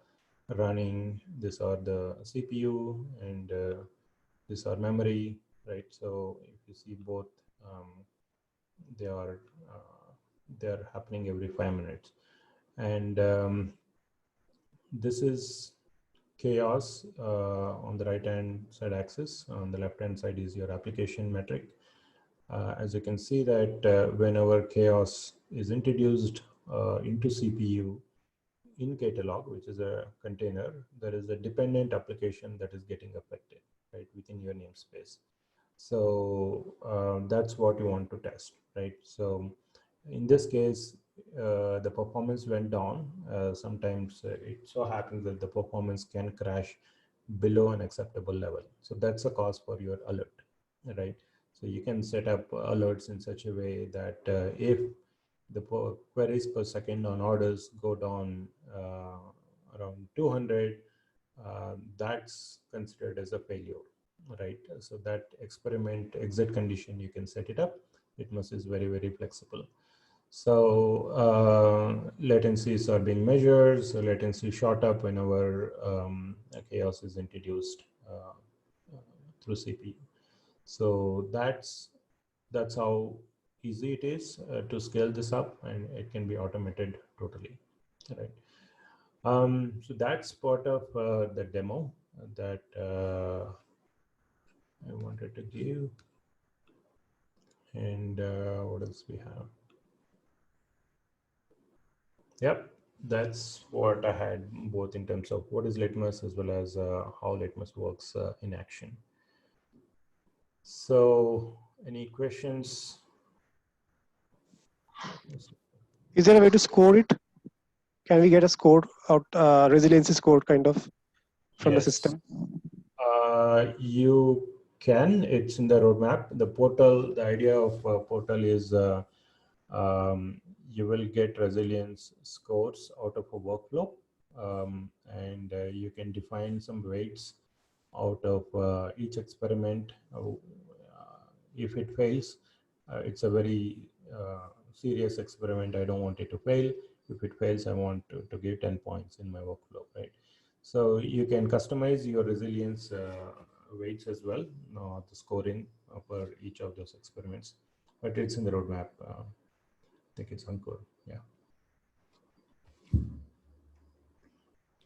running. These are the CPU and these are memory, right? So if you see both, they are happening every 5 minutes. And this is chaos on the right hand side axis. On the left hand side is your application metric. As you can see that whenever chaos is introduced into CPU in catalog, which is a container, there is a dependent application that is getting affected, right, within your namespace. So that's what you want to test, right? So in this case, the performance went down. Sometimes it so happens that the performance can crash below an acceptable level. So that's a cause for your alert, right? So you can set up alerts in such a way that if the queries per second on orders go down around 200, that's considered as a failure, right? So that experiment exit condition, you can set it up. Litmus is very, very flexible. So latencies are being measured. So latency shot up whenever chaos is introduced through CPU. So that's how easy it is to scale this up, and it can be automated totally, right? So that's part of the demo that I wanted to give. And what else we have? Yep, that's what I had, both in terms of what is Litmus as well as how Litmus works in action. So any questions? Is there a way to score it? Can we get a score out, resiliency score kind of? from the Yes. system? You can. It's in the roadmap. The portal, the idea of portal is you will get resilience scores out of a workflow, and you can define some weights out of each experiment. If it fails, it's a very serious experiment. I don't want it to fail. If it fails, I want to give 10 points in my workflow, right? So you can customize your resilience weights as well, the scoring for each of those experiments, but it's in the roadmap. I think it's on code. Yeah.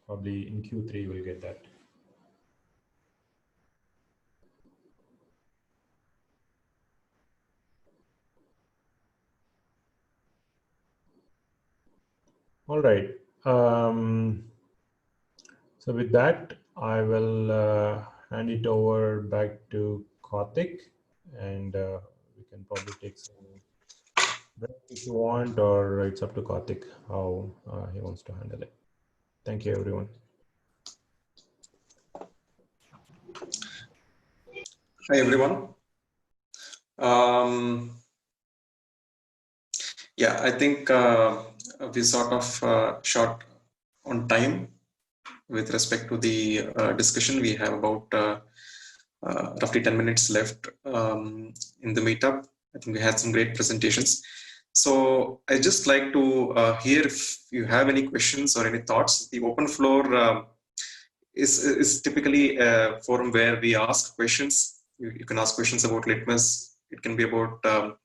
Probably in Q3 we'll get that. All right. So with that, I will hand it over back to Karthik, and we can probably take some break if you want, or it's up to Karthik how he wants to handle it. Thank you, everyone. Hi, everyone. Yeah, I think we sort of short on time with respect to the discussion. We have about roughly 10 minutes left in the meetup. I think we had some great presentations. So I just like to hear if you have any questions or any thoughts. The open floor is typically a forum where we ask questions. You can ask questions about Litmus. It can be about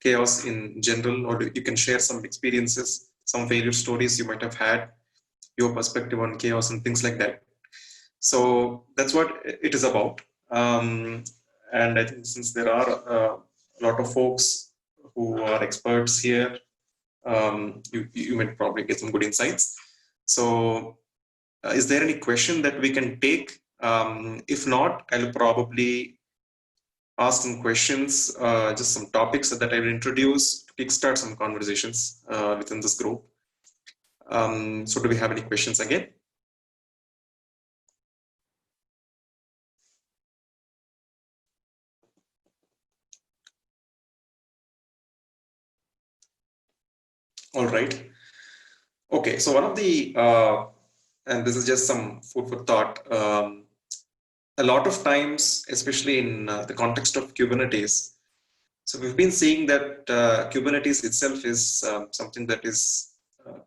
chaos in general, or you can share some experiences, some failure stories you might have had, your perspective on chaos and things like that. So that's what it is about. And I think since there are a lot of folks who are experts here, you might probably get some good insights. So is there any question that we can take? If not, I'll probably ask some questions, just some topics that I will introduce to kickstart some conversations within this group. So do we have any questions again? All right. Okay, so one of the, and this is just some food for thought, a lot of times, especially in the context of Kubernetes, so we've been seeing that Kubernetes itself is something that is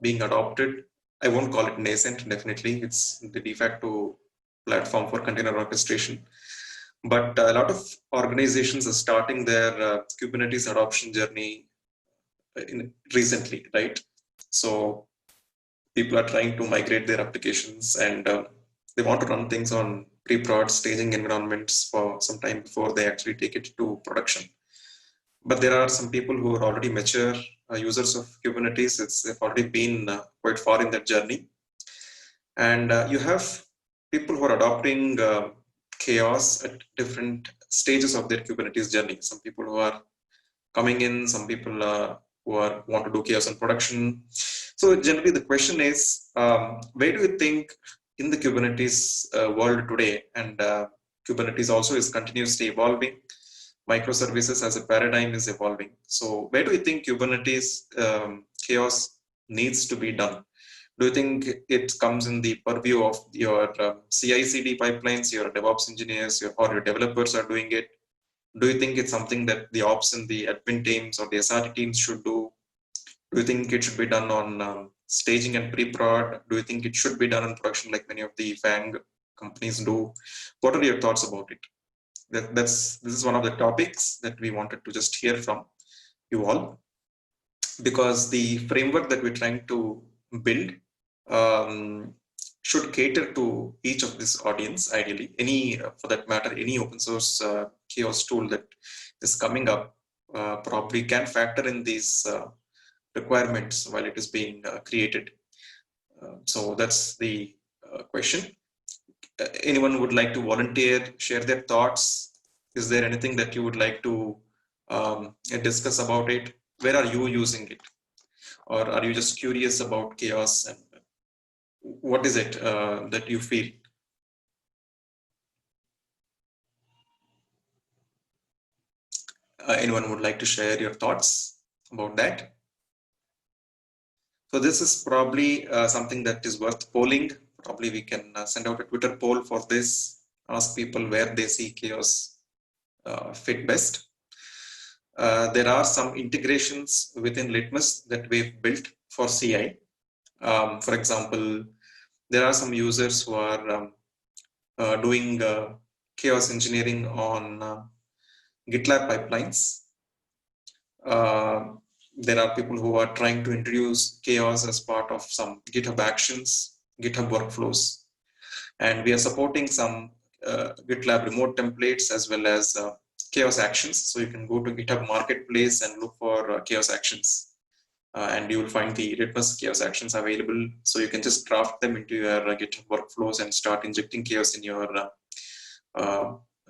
being adopted. I won't call it nascent, definitely. It's the de facto platform for container orchestration. But a lot of organizations are starting their Kubernetes adoption journey recently, right? So people are trying to migrate their applications, and they want to run things on pre-prod staging environments for some time before they actually take it to production. But there are some people who are already mature users of Kubernetes. They've already been quite far in that journey. And you have people who are adopting chaos at different stages of their Kubernetes journey. Some people who are coming in, some people who want to do chaos in production. So generally the question is, where do you think in the Kubernetes world today, and Kubernetes also is continuously evolving, microservices as a paradigm is evolving. So where do you think Kubernetes chaos needs to be done? Do you think it comes in the purview of your CI/CD pipelines, your DevOps engineers, or your developers are doing it? Do you think it's something that the ops and the admin teams or the SRT teams should do? Do you think it should be done on staging and pre-prod? Do you think it should be done in production like many of the FANG companies do? What are your thoughts about it? This is one of the topics that we wanted to just hear from you all, because the framework that we're trying to build should cater to each of this audience, ideally. Any, for that matter, any open source chaos tool that is coming up probably can factor in these requirements while it is being created. So that's the question. Anyone would like to volunteer, share their thoughts? Is there anything that you would like to discuss about it? Where are you using it? Or are you just curious about chaos? And what is it that you feel Anyone would like to share your thoughts about that? So this is probably something that is worth polling. Probably we can send out a Twitter poll for this, ask people where they see chaos fit best. There are some integrations within Litmus that we've built for CI. For example, there are some users who are doing chaos engineering on GitLab pipelines. There are people who are trying to introduce chaos as part of some GitHub actions, GitHub workflows. And we are supporting some GitLab remote templates as well as chaos actions. So you can go to GitHub Marketplace and look for chaos actions. And you will find the Litmus chaos actions available. So you can just draft them into your GitHub workflows and start injecting chaos in your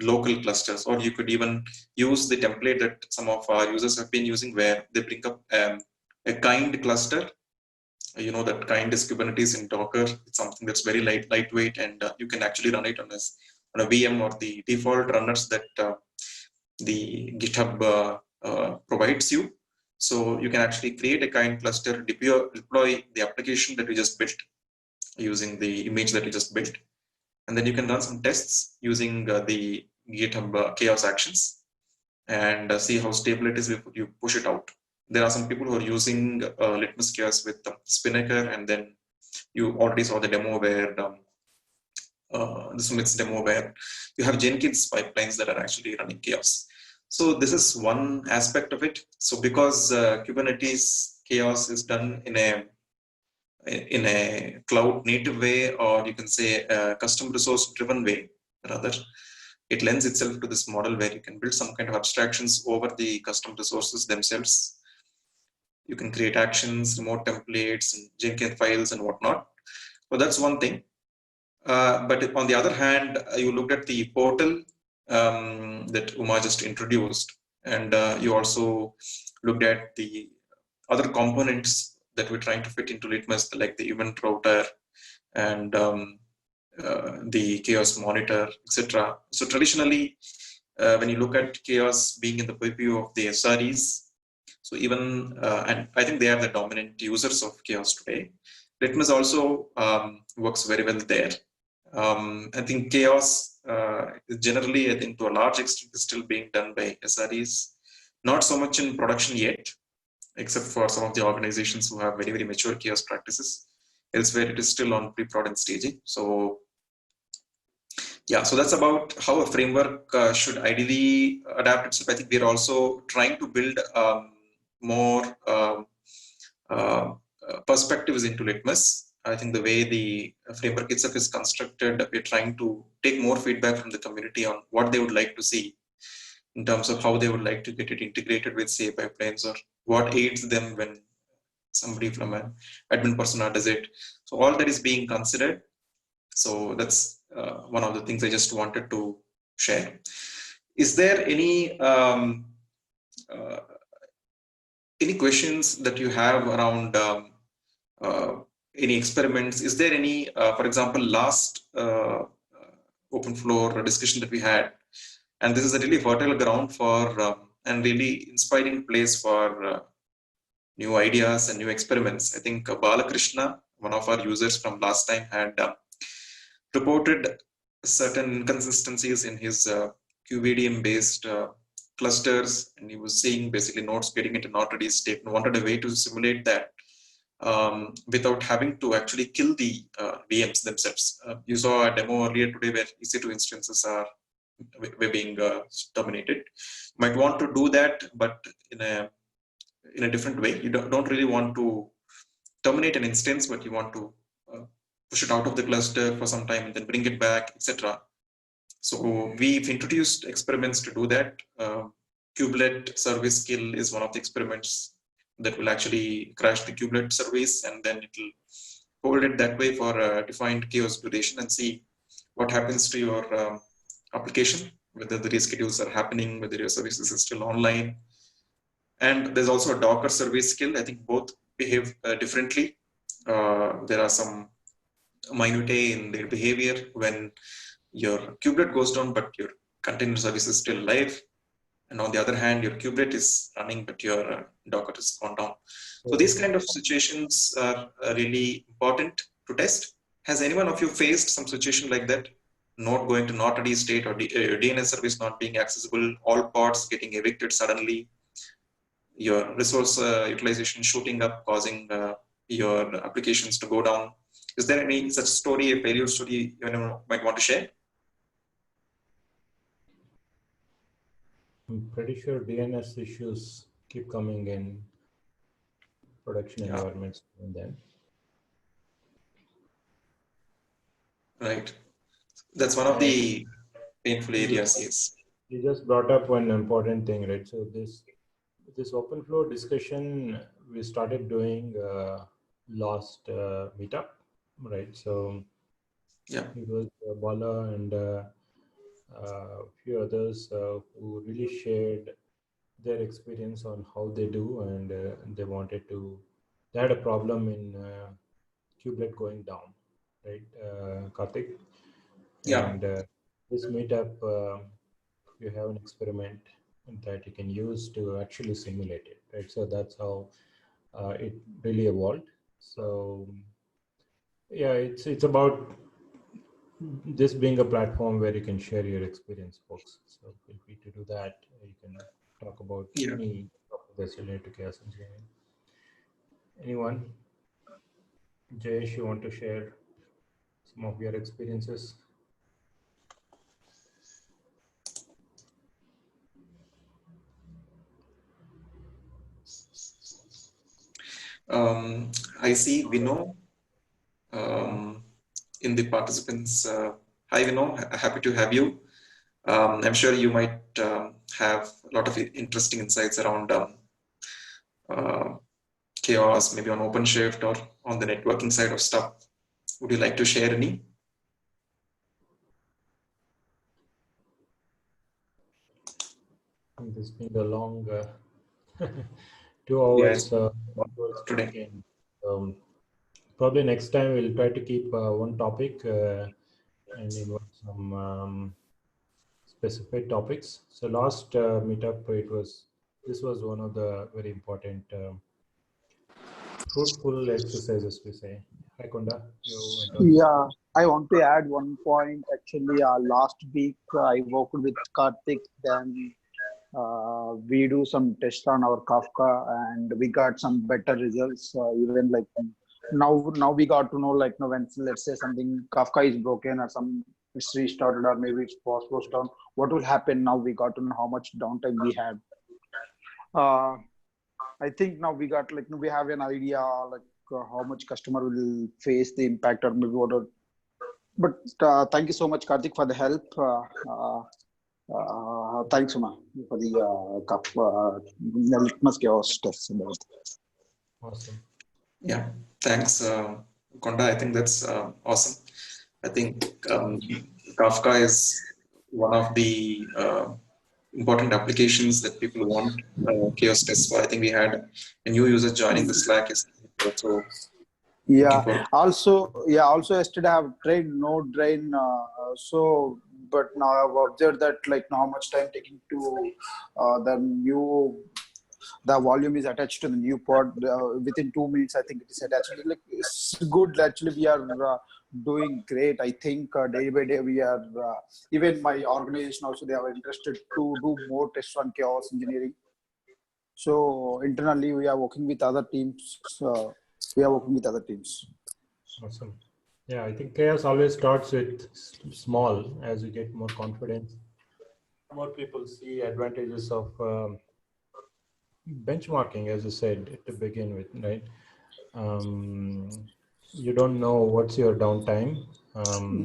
local clusters. Or you could even use the template that some of our users have been using, where they bring up a kind cluster. You know that kind is Kubernetes in Docker. It's something that's very lightweight, and you can actually run it on a VM or the default runners that the GitHub provides you. So you can actually create a kind cluster, deploy the application that we just built using the image that we just built. And then you can run some tests using the GitHub chaos actions and see how stable it is before you push it out. There are some people who are using Litmus Chaos with Spinnaker, and then you already saw the demo where the Sumit's demo where you have Jenkins pipelines that are actually running chaos. So this is one aspect of it. So because Kubernetes chaos is done in a cloud native way, or you can say a custom resource driven way, rather, it lends itself to this model where you can build some kind of abstractions over the custom resources themselves. You can create actions, remote templates, and Jenkins files and whatnot. So that's one thing. But on the other hand, you looked at the portal that Uma just introduced, and you also looked at the other components that we're trying to fit into Litmus, like the event router and the chaos monitor, etc. So traditionally, when you look at chaos being in the purview of the SREs, so even, and I think they are the dominant users of chaos today, Litmus also works very well there. I think chaos generally, I think to a large extent, is still being done by SREs, not so much in production yet, except for some of the organizations who have very, very mature chaos practices. Elsewhere, it is still on pre-prod and staging. So yeah, so that's about how a framework should ideally adapt itself. I think we're also trying to build more perspectives into Litmus. I think the way the framework itself is constructed, we're trying to take more feedback from the community on what they would like to see in terms of how they would like to get it integrated with CI pipelines, or what aids them when somebody from an admin persona does it. So all that is being considered. So that's one of the things I just wanted to share. Is there any questions that you have around any experiments? Is there any, for example, last open floor discussion that we had, and this is a really fertile ground for and really inspiring place for new ideas and new experiments. I think Balakrishna, one of our users from last time, had reported certain inconsistencies in his QVDM based clusters, and he was seeing basically nodes getting into not ready state, and wanted a way to simulate that without having to actually kill the VMs themselves. You saw a demo earlier today where EC2 instances are being terminated. You might want to do that, but in a different way. You don't really want to terminate an instance, but you want to push it out of the cluster for some time and then bring it back, etc. So we've introduced experiments to do that. Kubelet service kill is one of the experiments that will actually crash the kubelet service, and then it will hold it that way for a defined chaos duration and see what happens to your application, whether the reschedules are happening, whether your services are still online. And there's also a Docker service kill. I think both behave differently. There are some minutiae in their behavior when your kubelet goes down, but your container service is still alive. and on the other hand, your kubelet is running, but your Docker is gone down. So these kind of situations are really important to test. Has anyone of you faced some situation like that? Node going to not ready state, or DNS service not being accessible, all pods getting evicted suddenly, your resource utilization shooting up, causing your applications to go down. Is there any such story, a failure story you might want to share? I'm pretty sure DNS issues keep coming in production environments and then. Right. That's one of the painful areas, yes. You just brought up one important thing, right? So this OpenFlow discussion we started doing last meetup, right? So yeah, it was Bala and a few others who really shared their experience on how they do, and they had a problem in kubelet going down, right, Karthik? Yeah. And this meetup, you have an experiment that you can use to actually simulate it, right? So that's how it really evolved. So yeah, it's about this being a platform where you can share your experience, folks. So feel free to do that. You can talk about any topic that's related to chaos engineering. Anyone? Jayesh, you want to share some of your experiences? I see Vino in the participants. Hi Vino, happy to have you. I'm sure you might have a lot of interesting insights around chaos, maybe on OpenShift or on the networking side of stuff. Would you like to share any? This been a long 2 hours today. Probably next time we'll try to keep one topic and invite some specific topics. So last meetup, this was one of the very important fruitful exercises, we say. Hi Konda, yeah, I want to add one point. Actually, last week I worked with Karthik. Then we do some tests on our Kafka, and we got some better results. Even like now we got to know, like, when let's say something Kafka is broken or some it's restarted or maybe it's closed down, what will happen? Now we got to know how much downtime we had. I think now we got, like, we have an idea, like, how much customer will face the impact or maybe what. But thank you so much, Karthik, for the help. Thanks, Uma, for the LitmusChaos test. Awesome. Yeah, thanks, Konda. I think that's awesome. I think Kafka is one of the important applications that people want chaos tests for. I think we had a new user joining the Slack yesterday, so yeah. Also yesterday I have tried node drain. But now I've observed that, like, how much time taking to the volume is attached to the new pod within 2 minutes. I think it is attached. Like, it's good. Actually, we are doing great. I think day by day we are. Even my organization also, they are interested to do more tests on chaos engineering. So internally we are working with other teams. Awesome. Yeah, I think chaos always starts with small. As you get more confidence, more people see advantages of benchmarking, as you said, to begin with, right? You don't know what's your downtime when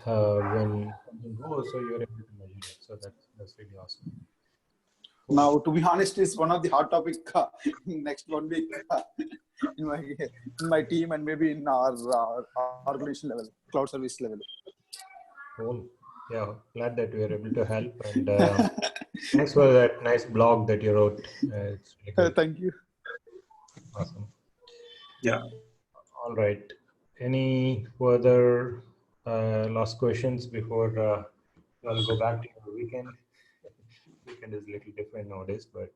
something goes, so you're able to measure it. So that's really awesome. Cool. Now, to be honest, it's one of the hot topic next 1 week in my team and maybe in our organization level, cloud service level. Cool. Yeah, glad that we are able to help, and thanks for that nice blog that you wrote. It's really good. Thank you. Awesome. Yeah. All right. Any further last questions before I'll go back to your weekend? weekend is a little different nowadays, but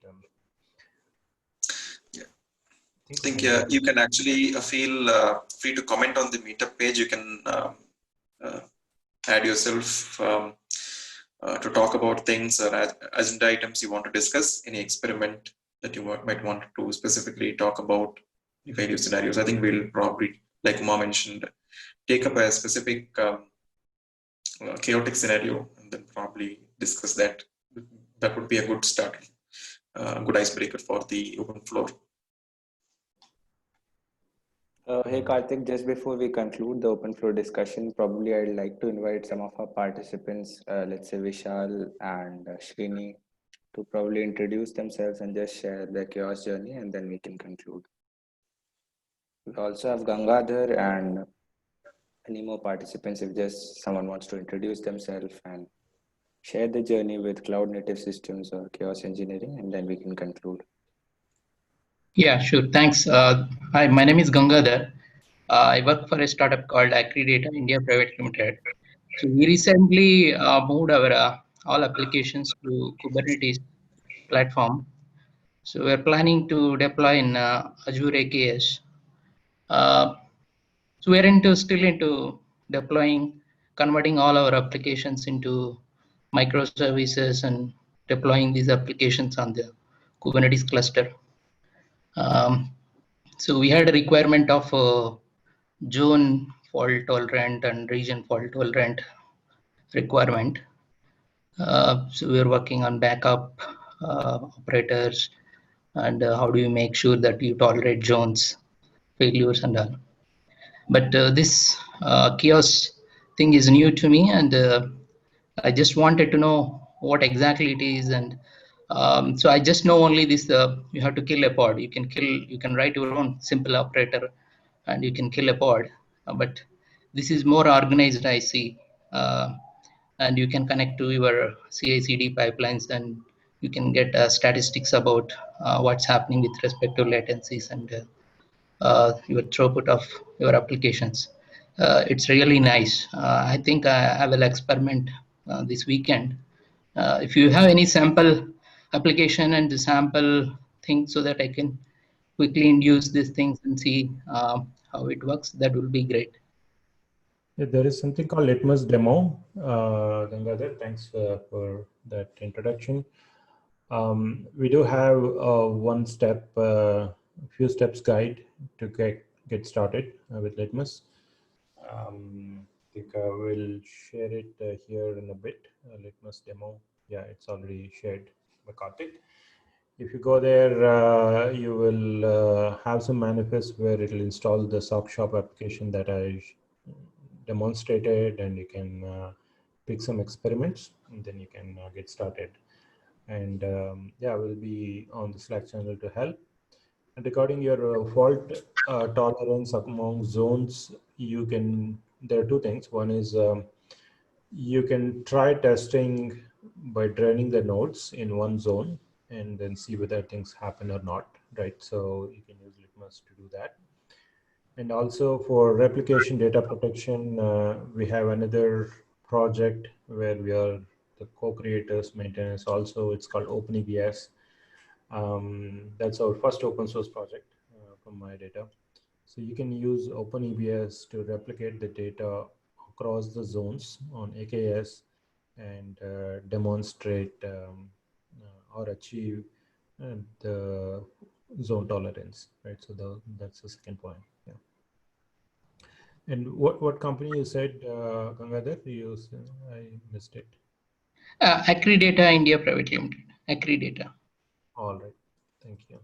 I think you can actually feel free to comment on the meetup page. You can add yourself to talk about things or agenda items you want to discuss, any experiment that you might want to specifically talk about, various scenarios. I think we'll probably, like Uma mentioned, take up a specific chaotic scenario and then probably discuss that. That would be a good start, good icebreaker for the open floor. Hey Karthik, just before we conclude the open floor discussion, probably I'd like to invite some of our participants, let's say Vishal and Srini, to probably introduce themselves and just share their chaos journey, and then we can conclude. We also have Gangadhar and any more participants if just someone wants to introduce themselves and share the journey with cloud native systems or chaos engineering, and then we can conclude. Yeah, sure. Thanks. Hi, my name is Gangadhar. I work for a startup called AccreData India Private Limited. So we recently moved our all applications to Kubernetes platform. So we're planning to deploy in Azure AKS. So we're still into deploying, converting all our applications into microservices and deploying these applications on the Kubernetes cluster. So we had a requirement of zone fault tolerant and region fault tolerant requirement. So we're working on backup operators and how do you make sure that you tolerate zones, failures and all. But this chaos thing is new to me, and I just wanted to know what exactly it is. And so I just know only this, you have to kill a pod. You can write your own simple operator and you can kill a pod. But this is more organized, I see. And you can connect to your CI/CD pipelines and you can get statistics about what's happening with respect to latencies and your throughput of your applications. It's really nice. I think I will experiment this weekend. If you have any sample application and the sample thing so that I can quickly induce these things and see how it works, that will be great. Yeah, there is something called Litmus demo. Gangadhar, thanks for that introduction. We do have a few steps guide to get started with Litmus. I think I will share it here in a bit. Litmus demo. Yeah, it's already shared by Karthik. If you go there, you will have some manifest where it will install the sock shop application that I demonstrated, and you can pick some experiments and then you can get started. And yeah, we'll be on the Slack channel to help. And regarding your fault tolerance among zones, there are two things. One is you can try testing by draining the nodes in one zone and then see whether things happen or not, right? So you can use Litmus to do that. And also for replication data protection, we have another project where we are the co-creators, maintainers also. It's called OpenEBS. That's our first open source project from MayaData. So you can use OpenEBS to replicate the data across the zones on AKS and demonstrate or achieve the zone tolerance, right? So that's the second point. Yeah. And what company you said, Gangadhar? I missed it. AccreData India Private Limited. AccreData. All right, thank you.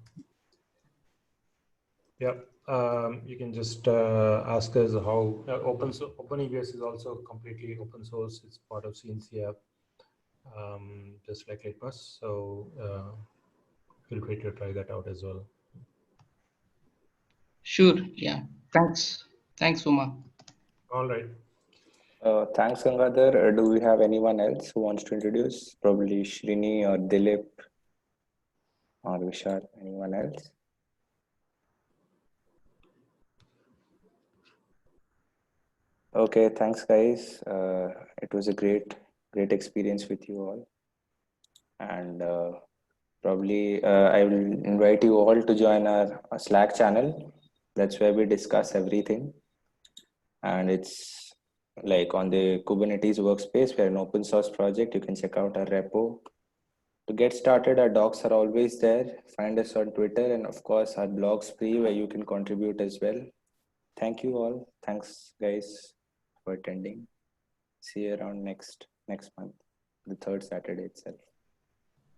Yeah, you can just ask us how OpenEBS is also completely open source. It's part of CNCF, just like Litmus. So feel free to try that out as well. Sure. Yeah. Thanks. Thanks, Uma. All right. Thanks, Gangadhar. Do we have anyone else who wants to introduce? Probably Srini or Dilip or Vishal. Anyone else? Okay, thanks, guys. It was a great experience with you all. And probably I will invite you all to join our Slack channel. That's where we discuss everything. And it's like on the Kubernetes workspace. We're an open source project. You can check out our repo. To get started, our docs are always there. Find us on Twitter, and of course our blog's free where you can contribute as well. Thank you all. Thanks guys for attending. See you around next month, the third Saturday itself.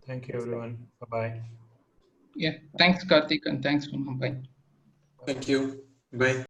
Thank you, everyone. Bye-bye. Yeah, thanks Karthik and thanks Uma. Bye. Thank you. Bye.